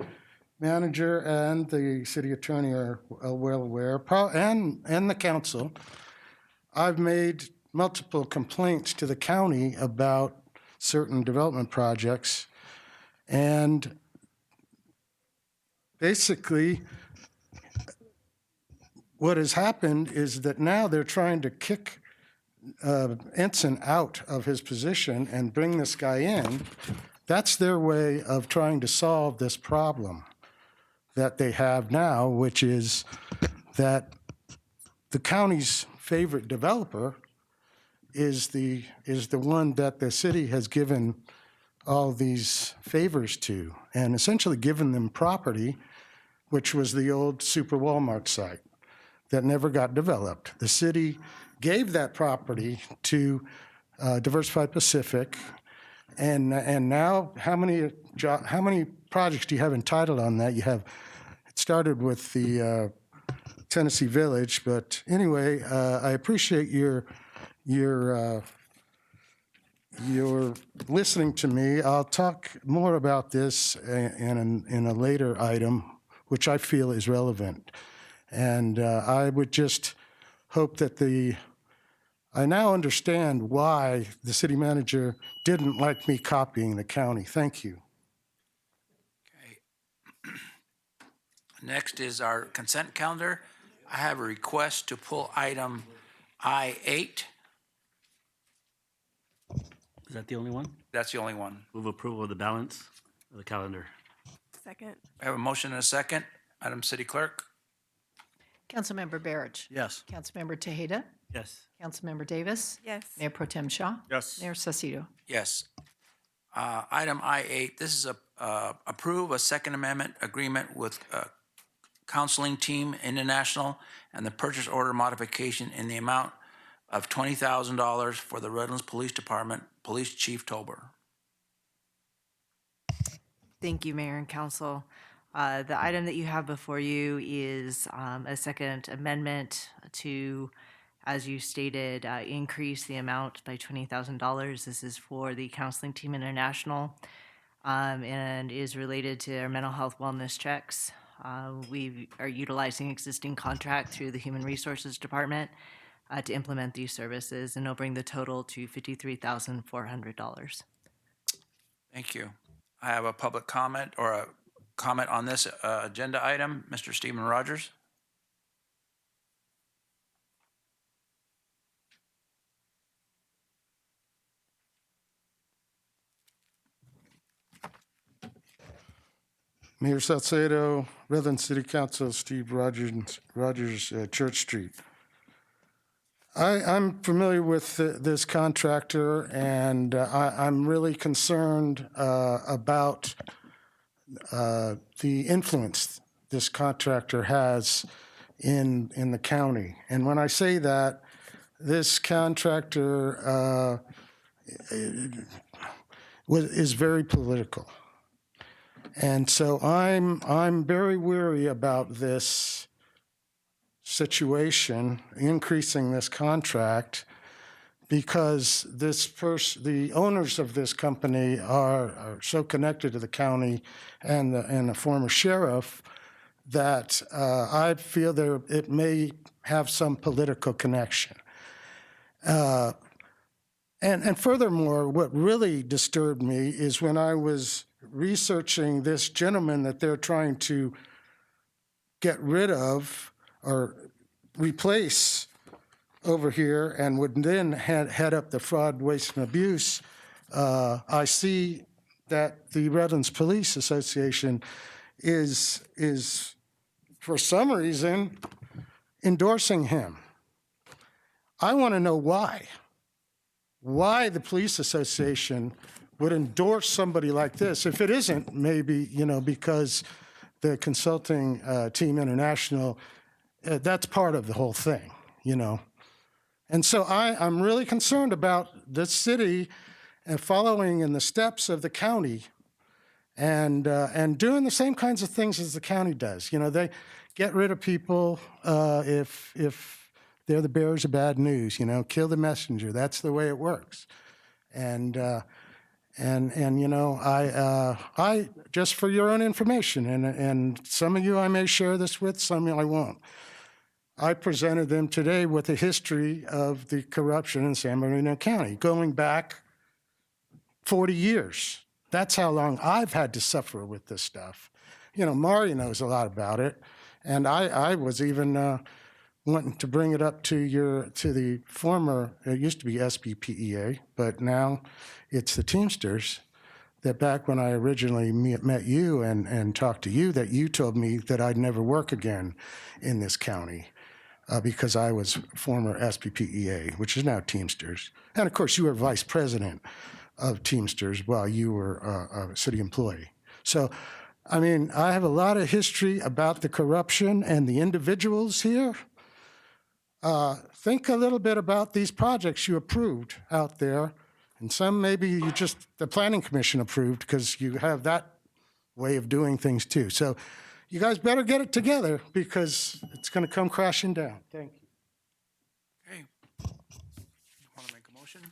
manager and the city attorney are well aware, and the council, I've made multiple complaints to the county about certain development projects. And basically, what has happened is that now they're trying to kick Ensign out of his position and bring this guy in. That's their way of trying to solve this problem that they have now, which is that the county's favorite developer is the one that the city has given all these favors to, and essentially given them property, which was the old Super Walmart site that never got developed. The city gave that property to Diversified Pacific, and now how many projects do you have entitled on that? You have, it started with the Tennessee Village, but anyway, I appreciate your listening to me. I'll talk more about this in a later item, which I feel is relevant. And I would just hope that I now understand why the city manager didn't like me copying the county. Thank you. Okay. Next is our consent calendar. I have a request to pull item I-8. Is that the only one? That's the only one. Move approval of the balance of the calendar. Second. I have a motion and a second. Madam City Clerk? Councilmember Barrett. Yes. Councilmember Tejeda. Yes. Councilmember Davis. Yes. Mayor Pro Tem Shaw. Yes. Mayor Saucedo. Yes. Item I-8, this is approve a Second Amendment agreement with Counseling Team International and the purchase order modification in the amount of $20,000 for the Redlands Police Department, Police Chief Tolber. Thank you, Mayor and Council. The item that you have before you is a Second Amendment to, as you stated, increase the amount by $20,000. This is for the Counseling Team International and is related to our mental health wellness checks. We are utilizing existing contract through the Human Resources Department to implement these services, and it'll bring the total to $53,400. Thank you. I have a public comment or a comment on this agenda item. Mr. Stephen Rogers. Mayor Saucedo, Redlands City Council, Steve Rogers, Church Street. I'm familiar with this contractor, and I'm really concerned about the influence this contractor has in the county. And when I say that, this contractor is very political. And so I'm very weary about this situation, increasing this contract, because the owners of this company are so connected to the county and the former sheriff that I feel it may have some political connection. And furthermore, what really disturbed me is when I was researching this gentleman that they're trying to get rid of or replace over here and would then head up the fraud, waste, and abuse, I see that the Redlands Police Association is for some reason endorsing him. I want to know why. Why the police association would endorse somebody like this. If it isn't, maybe, because the consulting team international, that's part of the whole thing, And so I'm really concerned about this city and following in the steps of the county and doing the same kinds of things as the county does. They get rid of people if they're the bearers of bad news, kill the messenger. That's the way it works. And I just for your own information, and some of you I may share this with, some I won't. I presented them today with a history of the corruption in San Bernardino County, going back 40 years. That's how long I've had to suffer with this stuff. Mario knows a lot about it, and I was even wanting to bring it up to the former, it used to be SBPEA, but now it's the Teamsters, that back when I originally met you and talked to you, that you told me that I'd never work again in this county because I was former SBPEA, which is now Teamsters. And of course, you were vice president of Teamsters while you were a city employee. So, I have a lot of history about the corruption and the individuals here. Think a little bit about these projects you approved out there, and some maybe the Planning Commission approved because you have that way of doing things too. So you guys better get it together because it's going to come crashing down. Thank you. Okay. You want to make a motion?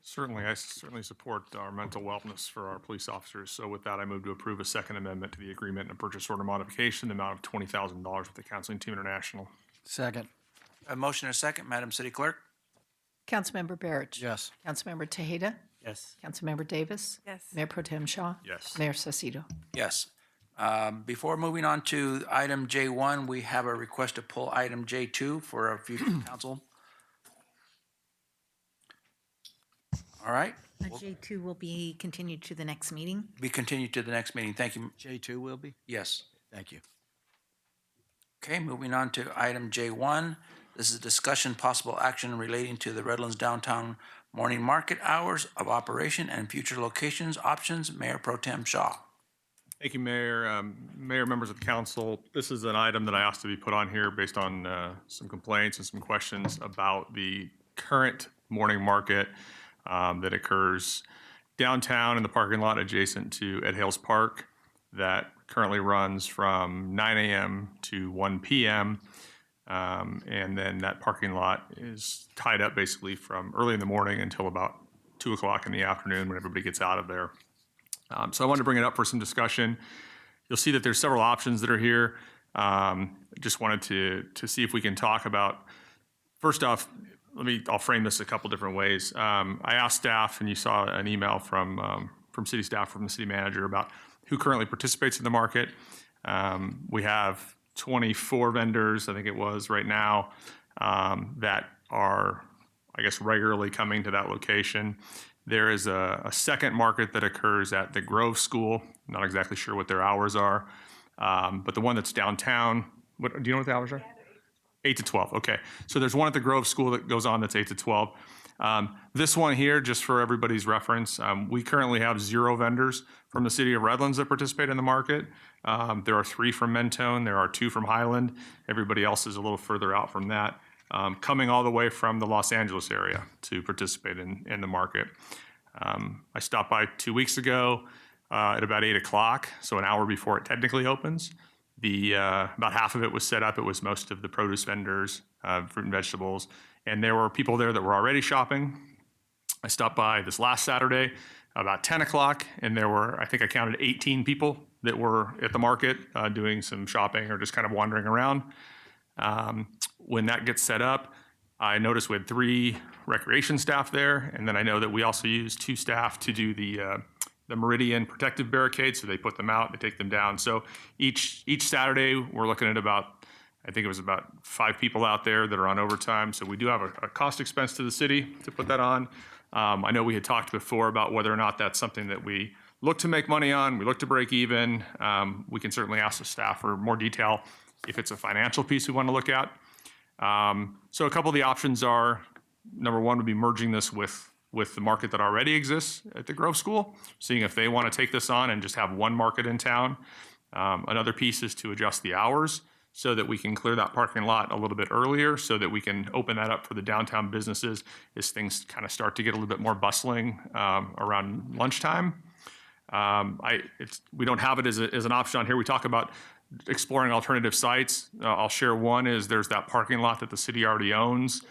Certainly, I certainly support our mental wellness for our police officers. So with that, I move to approve a second amendment to the agreement and a purchase order modification, the amount of $20,000 with the Counseling Team International. Second. A motion and a second. Madam City Clerk? Councilmember Barrett. Yes. Councilmember Tejeda. Yes. Councilmember Davis. Yes. Mayor Pro Tem Shaw. Yes. Mayor Saucedo. Yes. Before moving on to item J1, we have a request to pull item J2 for a future council. All right. J2 will be continued to the next meeting. Be continued to the next meeting. Thank you. J2 will be? Yes. Thank you. Okay, moving on to item J1. This is a discussion, possible action relating to the Redlands Downtown Morning Market hours of operation and future locations options. Mayor Pro Tem Shaw. Thank you, Mayor. Mayor, members of the council, this is an item that I asked to be put on here based on some complaints and some questions about the current morning market that occurs downtown in the parking lot adjacent to Ed Hales Park that currently runs from 9 a.m. to 1 p.m. And then that parking lot is tied up basically from early in the morning until about 2 o'clock in the afternoon when everybody gets out of there. So I wanted to bring it up for some discussion. You'll see that there's several options that are here. Just wanted to see if we can talk about, first off, I'll frame this a couple different ways. I asked staff, and you saw an email from city staff, from the city manager, about who currently participates in the market. We have 24 vendors, I think it was right now, that are, I guess, regularly coming to that location. There is a second market that occurs at the Grove School. Not exactly sure what their hours are, but the one that's downtown, do you know what the hours are? 8 to 12, okay. So there's one at the Grove School that goes on that's 8 to 12. This one here, just for everybody's reference, we currently have 0 vendors from the city of Redlands that participate in the market. There are 3 from Mentone, there are 2 from Highland. Everybody else is a little further out from that, coming all the way from the Los Angeles area to participate in the market. I stopped by 2 weeks ago at about 8 o'clock, so an hour before it technically opens. About half of it was set up. It was most of the produce vendors, fruit and vegetables. And there were people there that were already shopping, I stopped by this last Saturday about 10 o'clock, and there were, I think I counted 18 people that were at the market doing some shopping or just kind of wandering around. When that gets set up, I noticed we had 3 recreation staff there, and then I know that we also used 2 staff to do the Meridian protective barricades. So they put them out, they take them down. So each Saturday, we're looking at about, I think it was about 5 people out there that are on overtime. So we do have a cost expense to the city to put that on. I know we had talked before about whether or not that's something that we look to make money on, we look to break even. We can certainly ask the staff for more detail if it's a financial piece we want to look at. So a couple of the options are, number one would be merging this with the market that already exists at the Grove School, seeing if they want to take this on and just have one market in town. Another piece is to adjust the hours so that we can clear that parking lot a little bit earlier so that we can open that up for the downtown businesses as things kind of start to get a little bit more bustling around lunchtime. We don't have it as an option on here. We talk about exploring alternative sites. I'll share one is there's that parking lot that the city already owns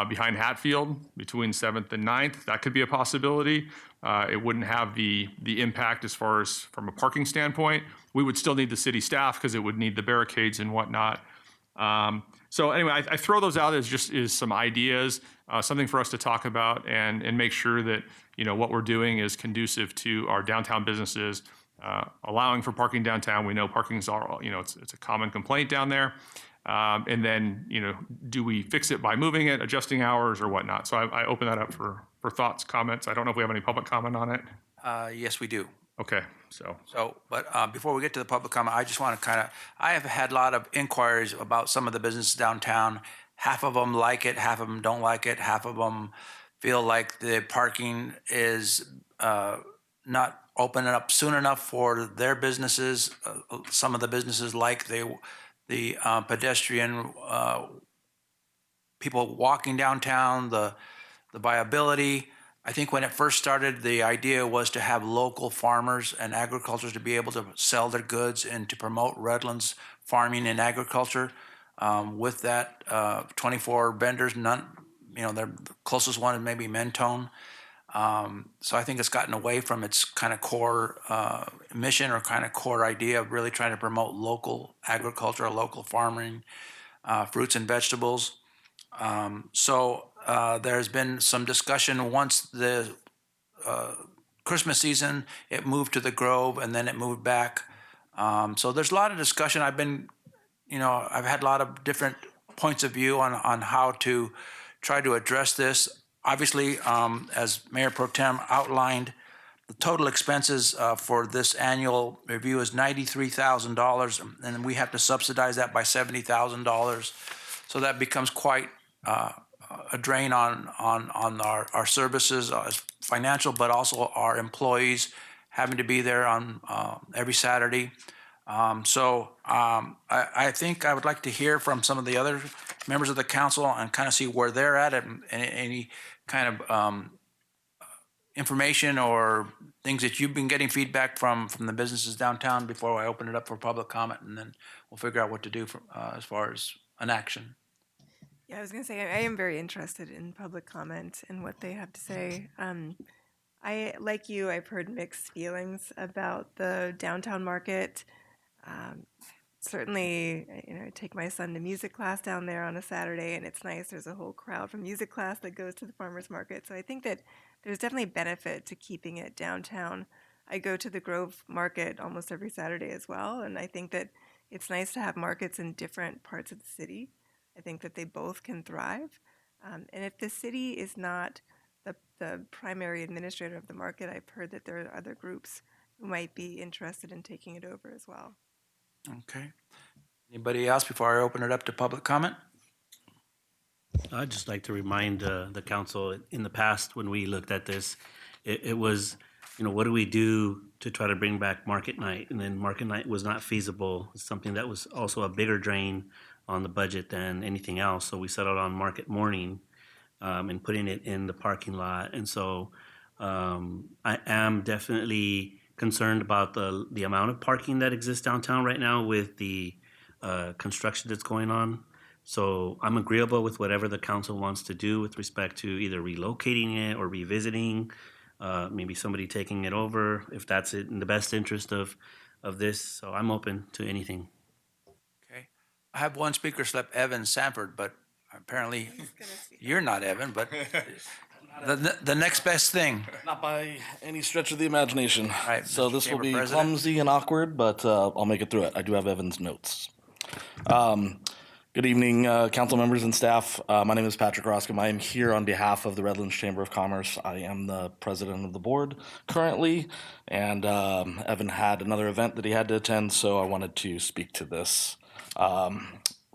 behind Hatfield between 7th and 9th. That could be a possibility. It wouldn't have the impact as far as from a parking standpoint. We would still need the city staff because it would need the barricades and whatnot. So anyway, I throw those out as just some ideas, something for us to talk about and make sure that what we're doing is conducive to our downtown businesses, allowing for parking downtown. We know parking's it's a common complaint down there. And then do we fix it by moving it, adjusting hours, or whatnot? So I open that up for thoughts, comments. I don't know if we have any public comment on it. Yes, we do. Okay, so. But before we get to the public comment, I just want to I have had a lot of inquiries about some of the businesses downtown. Half of them like it, half of them don't like it, half of them feel like the parking is not opening up soon enough for their businesses. Some of the businesses like the pedestrian people walking downtown, the viability. I think when it first started, the idea was to have local farmers and agriculture to be able to sell their goods and to promote Redlands farming and agriculture. With that, 24 vendors, the closest one is maybe Mentone. So I think it's gotten away from its kind of core mission or kind of core idea of really trying to promote local agriculture, local farming, fruits and vegetables. So there's been some discussion once the Christmas season, it moved to the Grove and then it moved back. So there's a lot of discussion. I've had a lot of different points of view on how to try to address this. Obviously, as Mayor Pro Tem outlined, the total expenses for this annual review is $93,000, and we have to subsidize that by $70,000. So that becomes quite a drain on our services, financial, but also our employees having to be there on every Saturday. I think I would like to hear from some of the other members of the council and kind of see where they're at and any kind of information or things that you've been getting feedback from the businesses downtown before I open it up for public comment, and then we'll figure out what to do as far as an action. Yeah, I was going to say, I am very interested in public comment and what they have to say. Like you, I've heard mixed feelings about the downtown market. Certainly, I take my son to music class down there on a Saturday, and it's nice. There's a whole crowd from music class that goes to the farmers market. So I think that there's definitely benefit to keeping it downtown. I go to the Grove Market almost every Saturday as well, and I think that it's nice to have markets in different parts of the city. I think that they both can thrive. And if the city is not the primary administrator of the market, I've heard that there are other groups who might be interested in taking it over as well. Okay. Anybody else before I open it up to public comment? I'd just like to remind the council, in the past, when we looked at this, it was, what do we do to try to bring back market night? And then market night was not feasible. It's something that was also a bigger drain on the budget than anything else. So we settled on market morning and putting it in the parking lot. And so I am definitely concerned about the amount of parking that exists downtown right now with the construction that's going on. So I'm agreeable with whatever the council wants to do with respect to either relocating it or revisiting, maybe somebody taking it over, if that's in the best interest of this. So I'm open to anything. Okay. I have one speaker slip, Evan Sanford, but apparently you're not Evan, but the next best thing. Not by any stretch of the imagination. Right, So Mr. this will Chamber be President. clumsy and awkward, but I'll make it through it. I do have Evan's notes. Good evening, council members and staff. My name is Patrick Roscom. I am here on behalf of the Redlands Chamber of Commerce. I am the president of the board currently, and Evan had another event that he had to attend, so I wanted to speak to this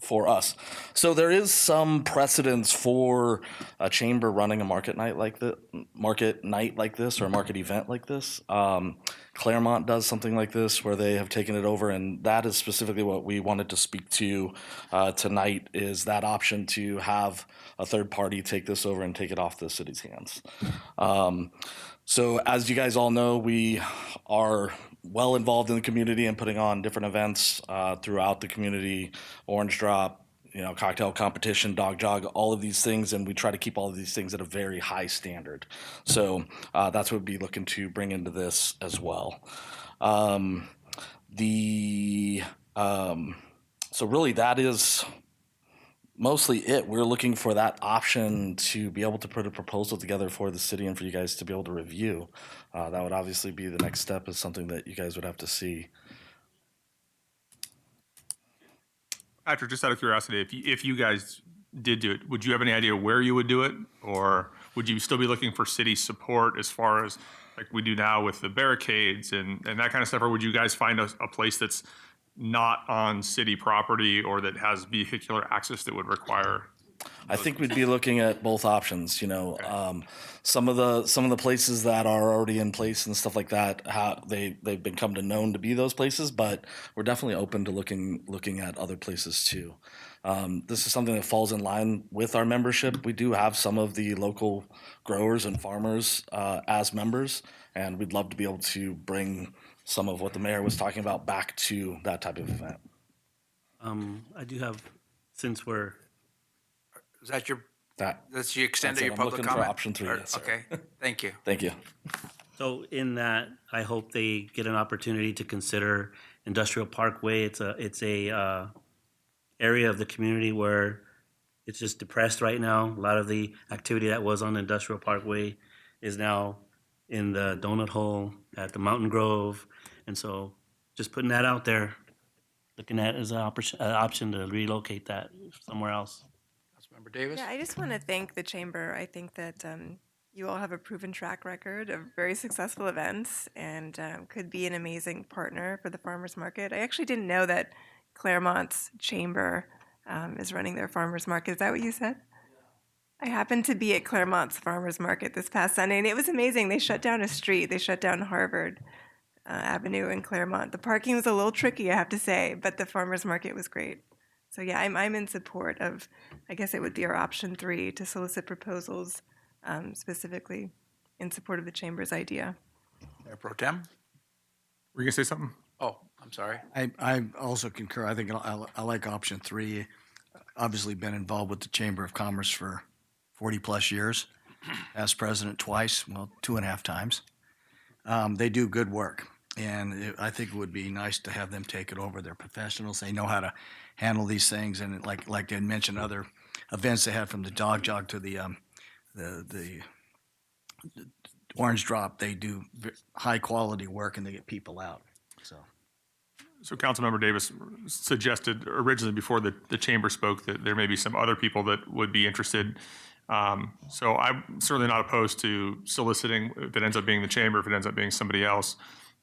for us. So there is some precedence for a chamber running a market night like this, or a market event like this. Claremont does something like this where they have taken it over, and that is specifically what we wanted to speak to tonight, is that option to have a third party take this over and take it off the city's hands. So as you guys all know, we are well involved in the community and putting on different events throughout the community, Orange Drop, cocktail competition, dog jog, all of these things, and we try to keep all of these things at a very high standard. So that's what we'd be looking to bring into this as well. So really that is mostly it. We're looking for that option to be able to put a proposal together for the city and for you guys to be able to review. That would obviously be the next step, is something that you guys would have to see. Patrick, just out of curiosity, if you guys did do it, would you have any idea where you would do it? Or would you still be looking for city support as far as like we do now with the barricades and that kind of stuff? Or would you guys find a place that's not on city property or that has vehicular access that would require? I think we'd be looking at both options. Some of the places that are already in place and stuff like that, they've become known to be those places, but we're definitely open to looking at other places too. This is something that falls in line with our membership. We do have some of the local growers and farmers as members, and we'd love to be able to bring some of what the mayor was talking about back to that type of event. I do have, since we're Is that your, that's the extent That's of it. your I'm public looking for comment? option 3, yes, sir. Okay, thank you. Thank you. So in that, I hope they get an opportunity to consider Industrial Parkway. It's a area of the community where it's just depressed right now. A lot of the activity that was on Industrial Parkway is now in the donut hole at the Mountain Grove. And so just putting that out there, looking at it as an option to relocate that somewhere else. Councilmember Davis? Yeah, I just want to thank the chamber. I think that you all have a proven track record of very successful events and could be an amazing partner for the farmers market. I actually didn't know that Claremont's chamber is running their farmers market. Is that what you said? I happened to be at Claremont's farmers market this past Sunday, and it was amazing. They shut down a street. They shut down Harvard Avenue in Claremont. The parking was a little tricky, I have to say, but the farmers market was great. So yeah, I'm in support of, I guess it would be our option 3, to solicit proposals specifically in support of the chamber's idea. Mayor Pro Tem? Were you gonna say something? Oh, I'm sorry. I also concur. I think I like option 3. Obviously been involved with the Chamber of Commerce for 40 plus years, as president twice, well, 2.5 times. They do good work, and I think it would be nice to have them take it over. They're professionals. They know how to handle these things, and like they mentioned, other events they had, from the dog jog to the Orange Drop. They do high quality work, and they get people out. So Councilmember Davis suggested originally before the chamber spoke that there may be some other people that would be interested. So I'm certainly not opposed to soliciting if it ends up being the chamber, if it ends up being somebody else.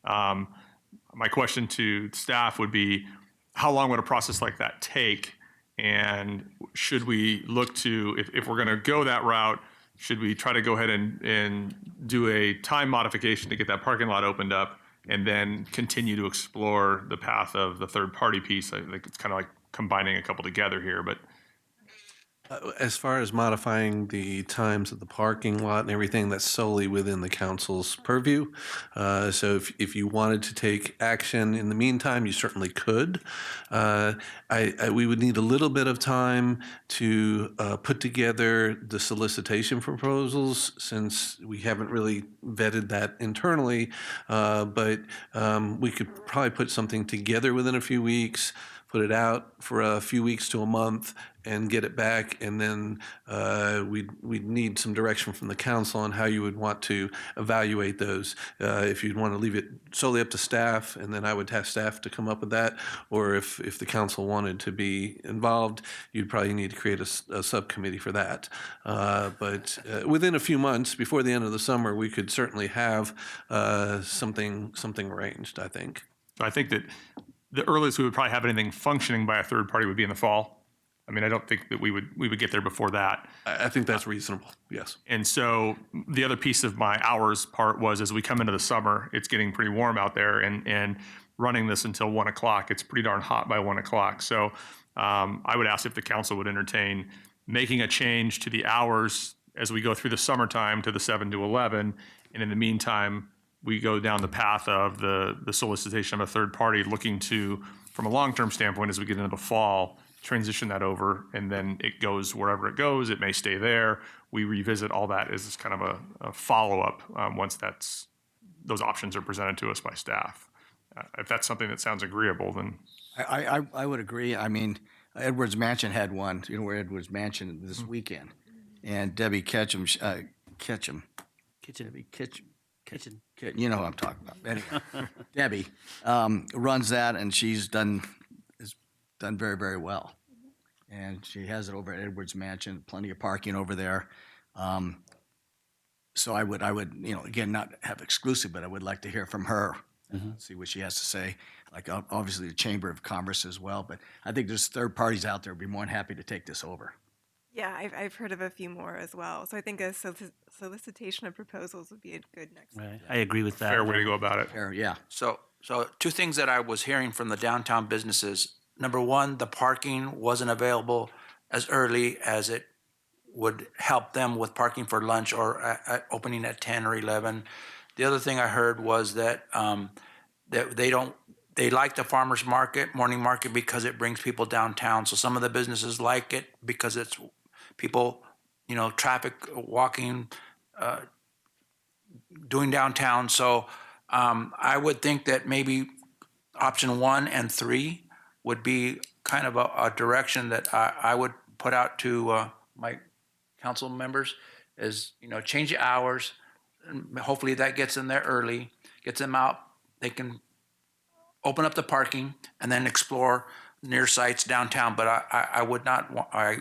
My question to staff would be, how long would a process like that take? And should we look to, if we're gonna go that route, should we try to go ahead and do a time modification to get that parking lot opened up and then continue to explore the path of the third party piece? I think it's kind of like combining a couple together here, but. As far as modifying the times of the parking lot and everything, that's solely within the council's purview. So if you wanted to take action in the meantime, you certainly could. We would need a little bit of time to put together the solicitation proposals, since we haven't really vetted that internally. But we could probably put something together within a few weeks, put it out for a few weeks to a month, and get it back, and then we'd need some direction from the council on how you would want to evaluate those. If you'd want to leave it solely up to staff, and then I would have staff to come up with that, or if the council wanted to be involved, you'd probably need to create a subcommittee for that. But within a few months, before the end of the summer, we could certainly have something arranged, I think. I think that the earliest we would probably have anything functioning by a third party would be in the fall. I mean, I don't think that we would get there before that. I think that's reasonable, yes. And so the other piece of my hours part was, as we come into the summer, it's getting pretty warm out there, and running this until 1 o'clock, it's pretty darn hot by 1 o'clock. So I would ask if the council would entertain making a change to the hours as we go through the summertime to the 7 to 11. And in the meantime, we go down the path of the solicitation of a third party, looking to, from a long-term standpoint, as we get into the fall, transition that over, and then it goes wherever it goes. It may stay there. We revisit all that as kind of a follow-up once those options are presented to us by staff. If that's something that sounds agreeable, then I would agree. I mean, Edwards Mansion had one, where Edwards Mansion this weekend, and Debbie Ketchum, you know who I'm talking about. Anyway, Debbie runs that, and has done very, very well. And she has it over at Edwards Mansion, plenty of parking over there. So I would, again, not have exclusive, but I would like to hear from her, see what she has to say. Like, obviously the Chamber of Commerce as well, but I think there's third parties out there who'd be more than happy to take this over. Yeah, I've heard of a few more as well. So I think a solicitation of proposals would be a good next step. Right. I agree with that. fair way to go about it. Fair, yeah. So two things that I was hearing from the downtown businesses. Number one, the parking wasn't available as early as it would help them with parking for lunch or opening at 10 or 11. The other thing I heard was that that they like the farmers market, morning market, because it brings people downtown. So some of the businesses like it because it's people, traffic walking, doing downtown. So I would think that maybe option 1 and 3 would be kind of a direction that I would put out to my council members is, change the hours. And hopefully that gets them there early, gets them out. They can open up the parking and then explore near sites downtown. But I would not, I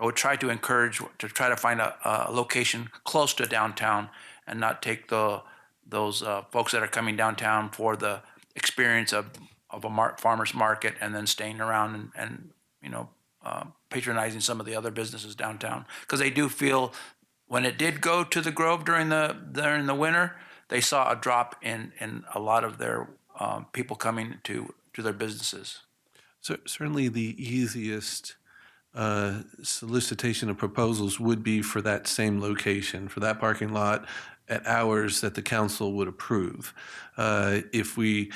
would try to encourage to try to find a location close to downtown and not take those folks that are coming downtown for the experience of a farmer's market and then staying around and patronizing some of the other businesses downtown, because they do feel when it did go to the Grove during the winter, they saw a drop in a lot of their people coming to their businesses. So certainly the easiest solicitation of proposals would be for that same location, for that parking lot at hours that the council would approve. If we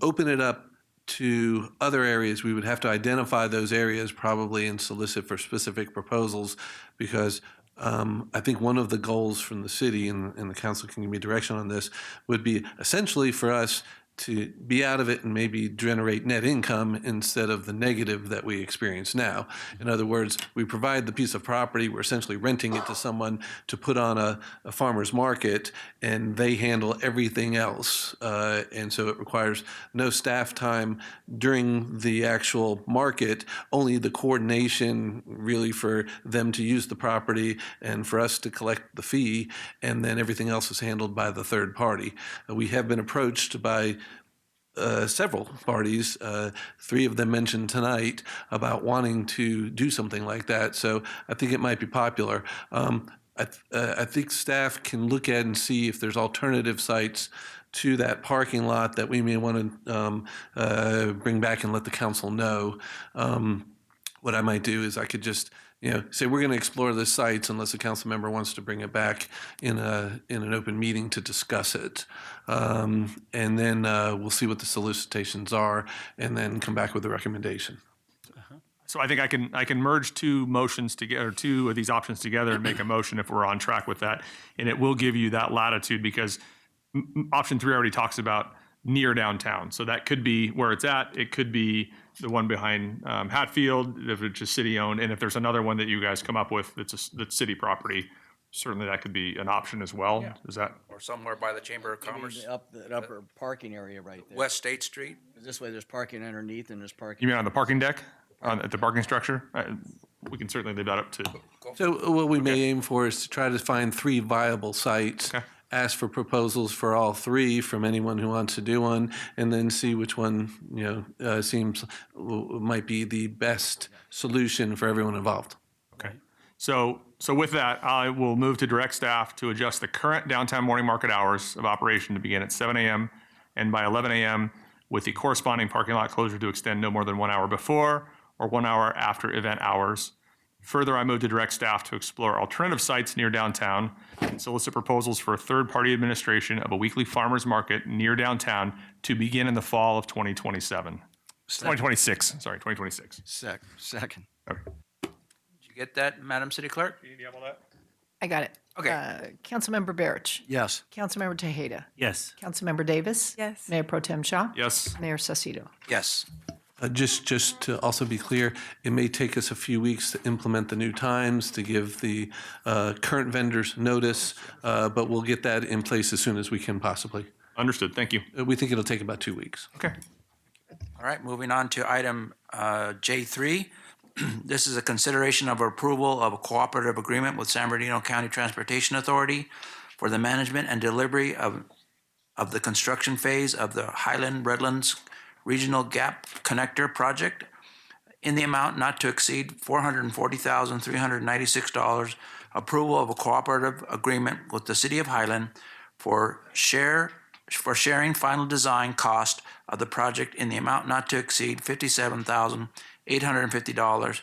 open it up to other areas, we would have to identify those areas probably and solicit for specific proposals, because I think one of the goals from the city, and the council can give me direction on this, would be essentially for us to be out of it and maybe generate net income instead of the negative that we experience now. In other words, we provide the piece of property, we're essentially renting it to someone to put on a farmer's market, and they handle everything else. And so it requires no staff time during the actual market, only the coordination really for them to use the property and for us to collect the fee, and then everything else is handled by the third party. We have been approached by several parties, 3 of them mentioned tonight, about wanting to do something like that. So I think it might be popular. I think staff can look at and see if there's alternative sites to that parking lot that we may want to bring back and let the council know. What I might do is I could just say we're going to explore the sites unless a council member wants to bring it back in an open meeting to discuss it. And then we'll see what the solicitations are and then come back with a recommendation. So I think I can merge two motions together, two of these options together and make a motion if we're on track with that. And it will give you that latitude because option 3 already talks about near downtown. So that could be where it's at. It could be the one behind Hatfield, if it's just city owned. And if there's another one that you guys come up with that's city property, certainly that could be an option as well. Yeah. Is that? Or somewhere by the Chamber of Commerce. The upper parking area right there. West State Street. This way there's parking underneath and there's parking. You mean on the parking deck? At the parking structure? We can certainly leave that up to. So what we may aim for is to try to find 3 viable sites, ask for proposals for all 3 from anyone who wants to do one, and then see which one seems might be the best solution for everyone involved. Okay. So with that, I will move to direct staff to adjust the current downtown morning market hours of operation to begin at 7 a.m. and by 11 a.m. with the corresponding parking lot closure to extend no more than 1 hour before or 1 hour after event hours. Further, I move to direct staff to explore alternative sites near downtown and solicit proposals for a third-party administration of a weekly farmers market near downtown to begin in the fall of 2027. 2026, sorry, 2026. Second. Okay. Did you get that, Madam City Clerk? Do you have all that? I got it. Okay. Councilmember Barrich. Yes. Councilmember Tejeda. Yes. Councilmember Davis. Yes. Mayor Pro Tem Shaw. Yes. Mayor Castillo. Yes. Just to also be clear, it may take us a few weeks to implement the new times, to give the current vendors notice, but we'll get that in place as soon as we can possibly. Understood. Thank you. We think it'll take about 2 weeks. Okay. All right, moving on to item J3. This is a consideration of approval of a cooperative agreement with San Bernardino County Transportation Authority for the management and delivery of the construction phase of the Highland Redlands Regional Gap Connector Project in the amount not to exceed $440,396. Approval of a cooperative agreement with the City of Highland for sharing final design cost of the project in the amount not to exceed $57,850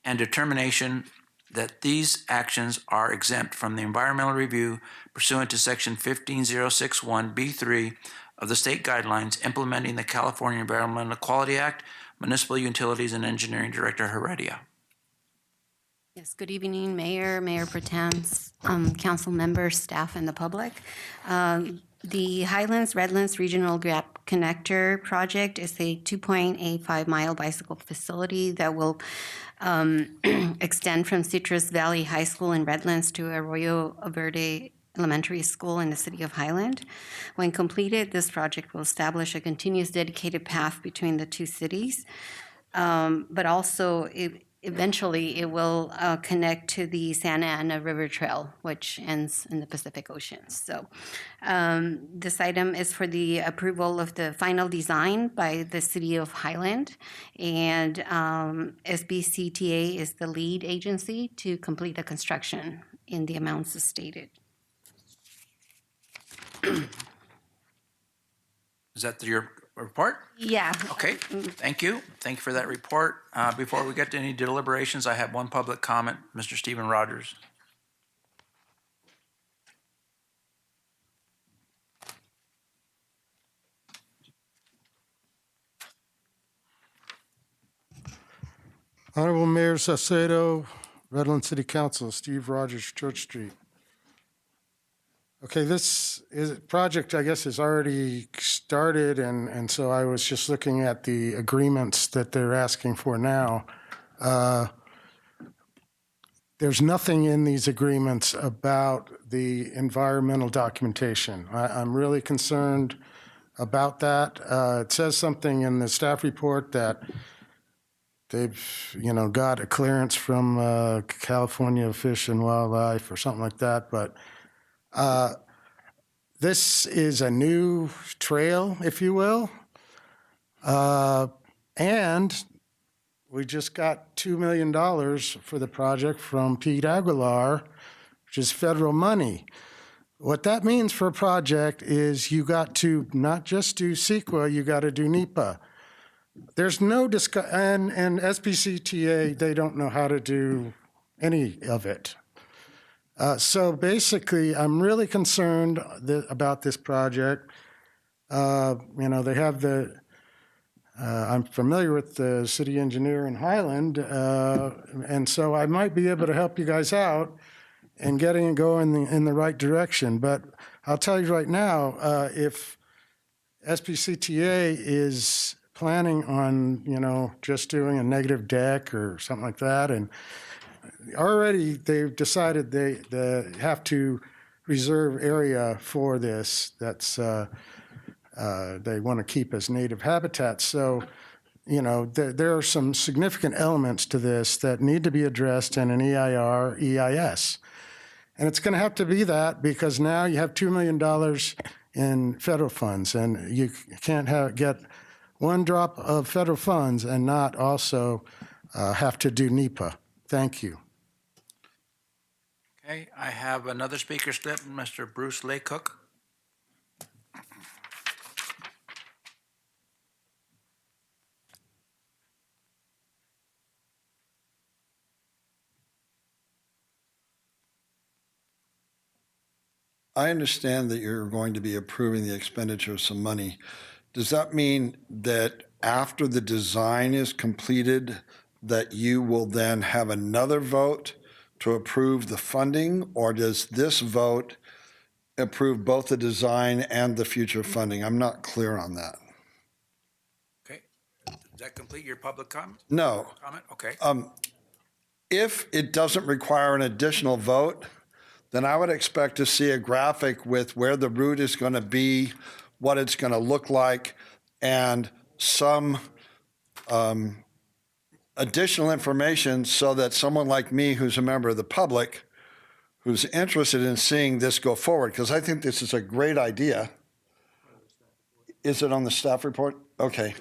and determination that these actions are exempt from the environmental review pursuant to section 15061B3 of the state guidelines implementing the California Environmental Quality Act, Municipal Utilities and Engineering Director Heredia. Yes, good evening, Mayor, Mayor Pro Tems, council members, staff, and the public. The Highlands Redlands Regional Gap Connector Project is a 2.85-mile bicycle facility that will extend from Citrus Valley High School in Redlands to Arroyo Verde Elementary School in the City of Highland. When completed, this project will establish a continuous dedicated path between the two cities, but also eventually it will connect to the Santa Ana River Trail, which ends in the Pacific Ocean. So this item is for the approval of the final design by the City of Highland, and SBCTA is the lead agency to complete the construction in the amounts as stated. Is that your report? Yeah. Okay, thank you. Thank you for that report. Before we get to any deliberations, I have one public comment. Mr. Stephen Rogers. Honorable Mayor Saucedo, Redlands City Council, Steve Rogers, Church Street. Okay, this project, I guess, has already started, and so I was just looking at the agreements that they're asking for now. There's nothing in these agreements about the environmental documentation. I'm really concerned about that. It says something in the staff report that they've, got a clearance from California Fish and Wildlife or something like that, but this is a new trail, if you will, and we just got $2 million for the project from Pete Aguilar, which is federal money. What that means for a project is you got to not just do CEQA, you got to do NEPA. There's no and SBCTA, they don't know how to do any of it. So basically, I'm really concerned about this project. They have I'm familiar with the city engineer in Highland, and so I might be able to help you guys out and getting it going in the right direction. But I'll tell you right now, if SBCTA is planning on, just doing a negative deck or something like that, and already they've decided they have to reserve area for this. That's they want to keep as native habitat. So, there are some significant elements to this that need to be addressed in an EIR, EIS. And it's going to have to be that because now you have $2 million in federal funds, and you can't get one drop of federal funds and not also have to do NEPA. Thank you. Okay, I have another speaker slip, Mr. Bruce Laycook. I understand that you're going to be approving the expenditure of some money. Does that mean that after the design is completed, that you will then have another vote to approve the funding, or does this vote approve both the design and the future funding? I'm not clear on that. Okay, does that complete your public comment? No. Comment, okay. If it doesn't require an additional vote, then I would expect to see a graphic with where the route is going to be, what it's going to look like, and some additional information so that someone like me, who's a member of the public, who's interested in seeing this go forward, because I think this is a great idea. Is it on the staff report? Okay.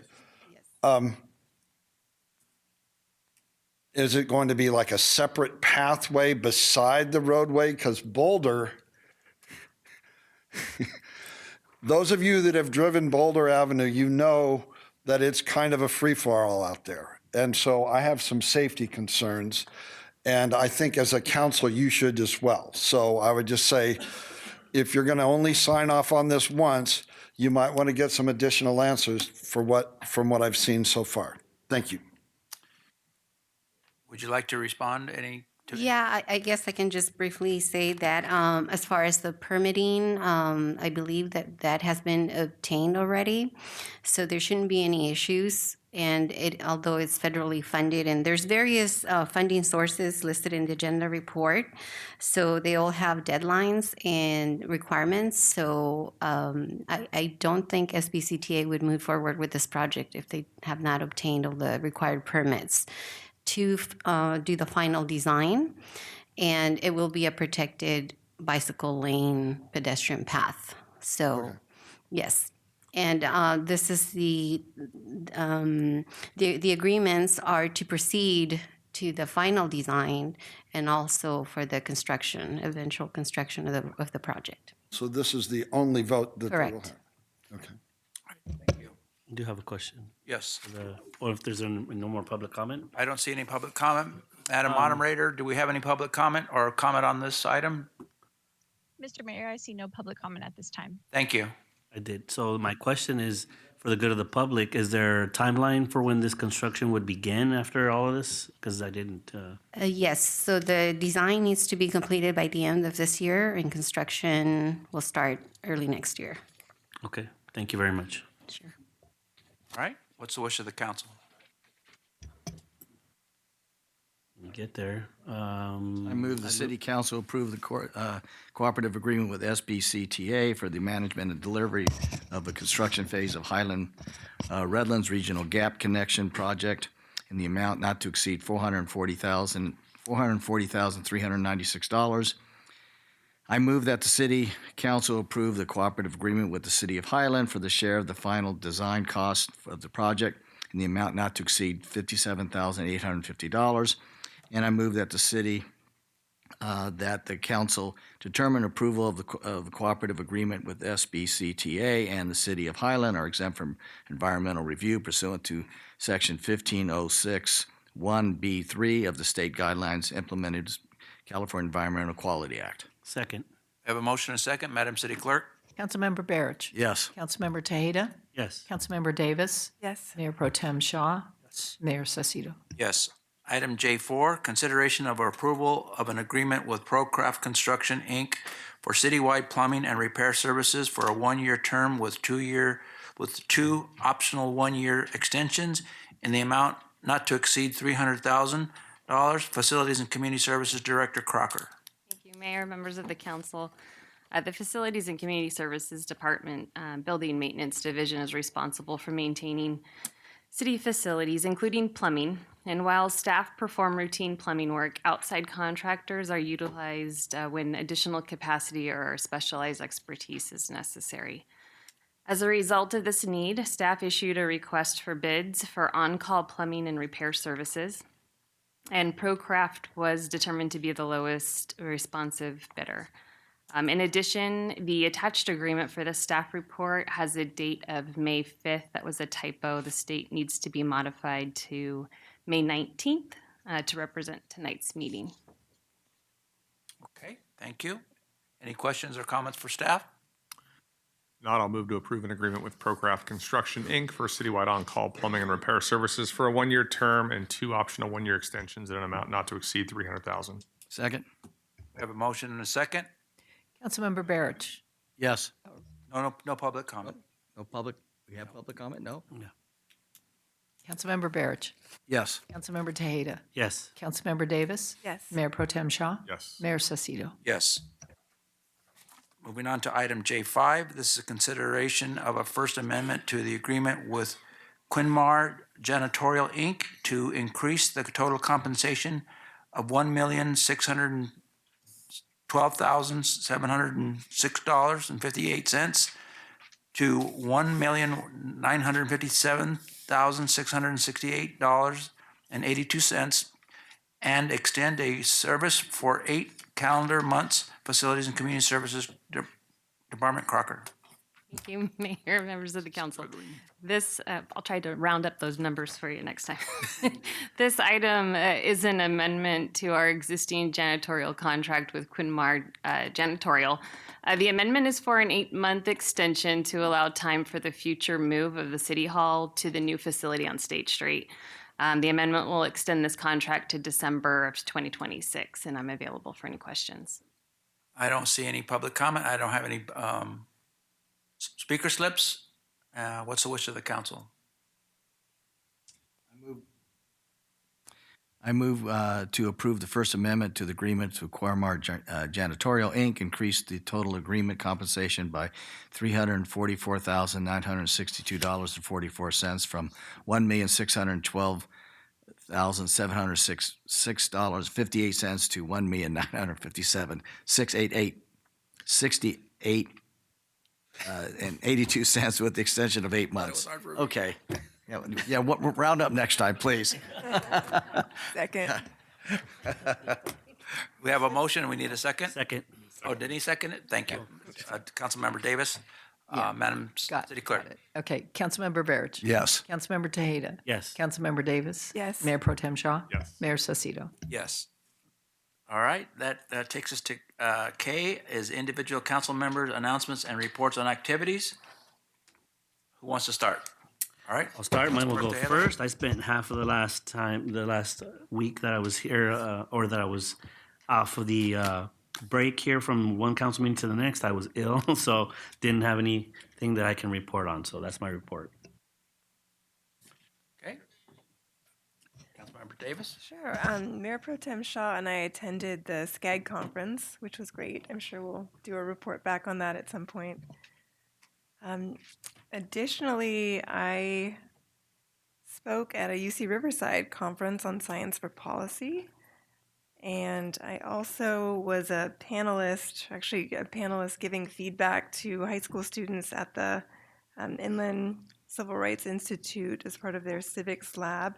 Is it going to be like a separate pathway beside the roadway? Because Boulder, those of you that have driven Boulder Avenue, you know that it's kind of a free-for-all out there. And so I have some safety concerns. And I think as a council, you should as well. So I would just say, if you're going to only sign off on this once, you might want to get some additional answers from what I've seen so far. Thank you. Would you like to respond Yeah, I guess I can just briefly say that as far as the permitting, I believe that has been obtained already. So there shouldn't be any issues. And although it's federally funded, and there's various funding sources listed in the agenda report, so they all have deadlines and requirements. So I don't think SBCTA would move forward with this project if they have not obtained all the required permits to do the final design, and it will be a protected bicycle lane pedestrian path. So, yes, and this is the agreements are to proceed to the final design and also for the construction, eventual construction of the project. So this is the only vote that they will Correct. have. Okay. I do have a question. Yes. Or if there's no more public comment? I don't see any public comment. Madam Moderator, do we have any public comment or comment on this item? Mr. Mayor, I see no public comment at this time. Thank you. I did. So my question is, for the good of the public, is there a timeline for when this construction would begin after all of this? Because I didn't. Yes, so the design needs to be completed by the end of this year, and construction will start early next year. Okay, thank you very much. Sure. All right, what's the wish of the council? We get there. I move the city council approve the cooperative agreement with SBCTA for the management and delivery of the construction phase of Highland Redlands Regional Gap Connection Project in the amount not to exceed $440,396. I move that the city council approve the cooperative agreement with the City of Highland for the share of the final design cost of the project in the amount not to exceed $57,850. And I move that that the council determine approval of the cooperative agreement with SBCTA and the City of Highland are exempt from environmental review pursuant to Section 1506 1B3 of the state guidelines implemented California Environmental Quality Act. Second. We have a motion and a second. Madam City Clerk? Councilmember Barrich. Yes. Councilmember Tejeda. Yes. Councilmember Davis. Yes. Mayor Pro Tem Shaw. Mayor Cecito. Yes. Item J4, consideration of approval of an agreement with Procraft Construction, Inc. for citywide plumbing and repair services for a one-year term with two optional one-year extensions in the amount not to exceed $300,000. Facilities and Community Services Director Crocker. Thank you, Mayor, members of the council. The Facilities and Community Services Department Building Maintenance Division is responsible for maintaining city facilities, including plumbing. And while staff perform routine plumbing work, outside contractors are utilized when additional capacity or specialized expertise is necessary. As a result of this need, staff issued a request for bids for on-call plumbing and repair services, and Procraft was determined to be the lowest responsive bidder. In addition, the attached agreement for the staff report has a date of May 5th. That was a typo. The state needs to be modified to May 19th to represent tonight's meeting. Okay, thank you. Any questions or comments for staff? Not, I'll move to approve an agreement with Procraft Construction, Inc. for citywide on-call plumbing and repair services for a one-year term and two optional one-year extensions at an amount not to exceed $300,000. Second. We have a motion and a second. Councilmember Barrich. Yes. No public comment. No public, we have public comment? No? No. Councilmember Barrich. Yes. Councilmember Tejeda. Yes. Councilmember Davis. Yes. Mayor Pro Tem Shaw. Yes. Mayor Cecito. Yes. Moving on to item J5, this is a consideration of a First Amendment to the agreement with Quinmar Janitorial Inc. to increase the total compensation of $1,612,706.58 to $1,957,668.82 and extend a service for 8 calendar months. Facilities and Community Services Department Crocker. Thank you, Mayor, members of the council. This, I'll try to round up those numbers for you next time. This item is an amendment to our existing janitorial contract with Quinmar Janitorial. The amendment is for an 8-month extension to allow time for the future move of the City Hall to the new facility on State Street. The amendment will extend this contract to December of 2026, and I'm available for any questions. I don't see any public comment. I don't have any speaker slips. What's the wish of the council? I move to approve the First Amendment to the agreement to Quinmar Janitorial, Inc., increase the total agreement compensation by $344,962.44 from $1,612,706.58 to $1,957,688 and 82 cents with the extension of 8 months. Okay. Yeah, round up next time, please. Second. We have a motion and we need a second? Second. Oh, did he second it? Thank you. Councilmember Davis. Madam City Clerk. Okay, Councilmember Barrich. Yes. Councilmember Tejeda. Yes. Councilmember Davis. Yes. Mayor Pro Tem Shaw. Yes. Mayor Cecito. Yes. All right, that takes us to K is individual council members' announcements and reports on activities. Who wants to start? All right. I'll start. Mine will go Birthday, first. I spent half of the last week that I was here, or that I was off of the break here from one council meeting to the next. I was ill, so didn't have anything that I can report on. So that's my report. Okay. Councilmember Davis. Sure. Mayor Pro Tem Shaw and I attended the SCAG conference, which was great. I'm sure we'll do a report back on that at some point. Additionally, I spoke at a UC Riverside conference on science for policy. And I also was a panelist giving feedback to high school students at the Inland Civil Rights Institute as part of their civics lab.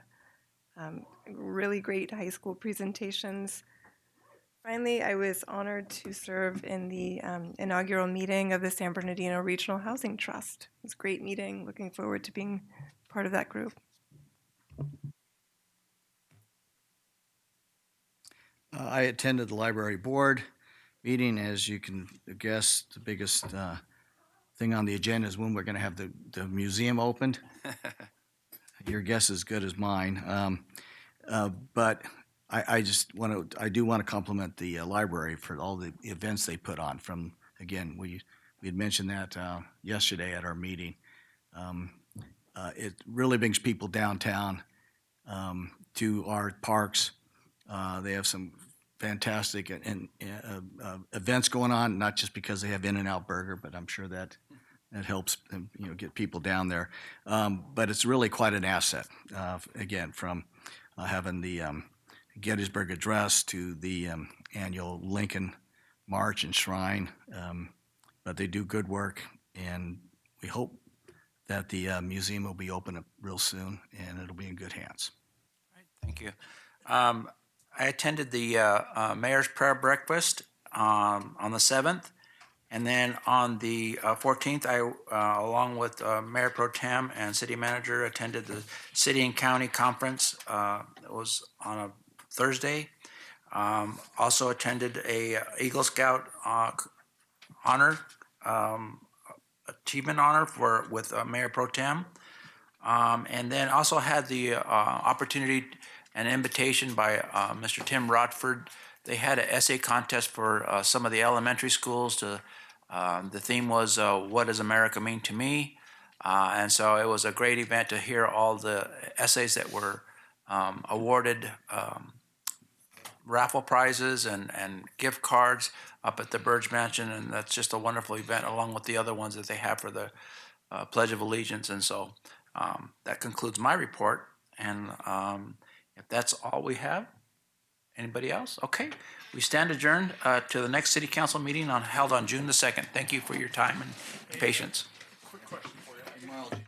Really great high school presentations. Finally, I was honored to serve in the inaugural meeting of the San Bernardino Regional Housing Trust. It was a great meeting. Looking forward to being part of that group. I attended the library board meeting. As you can guess, the biggest thing on the agenda is when we're going to have the museum opened. Your guess is as good as mine. But I do want to compliment the library for all the events they put on. Again, we had mentioned that yesterday at our meeting. It really brings people downtown to our parks. They have some fantastic events going on, not just because they have In-N-Out Burger, but I'm sure that helps them, get people down there. But it's really quite an asset. Again, from having the Gettysburg Address to the annual Lincoln March and Shrine. But they do good work, and we hope that the museum will be open real soon, and it'll be in good hands. Thank you. I attended the Mayor's Prayer Breakfast on the 7th, and then on the 14th, I, along with Mayor Pro Tem and City Manager, attended the City and County Conference. It was on a Thursday. Also attended a Eagle Scout honor, achievement honor with Mayor Pro Tem. And then also had the opportunity and invitation by Mr. Tim Rodford. They had an essay contest for some of the elementary schools. The theme was, what does America mean to me? And so it was a great event to hear all the essays that were awarded raffle prizes and gift cards up at the Burge Mansion. And that's just a wonderful event, along with the other ones that they have for the Pledge of Allegiance. And so that concludes my report. And if that's all we have, anybody else? Okay, we stand adjourned to the next City Council meeting held on June the 2nd. Thank you for your time and patience. Quick question for you.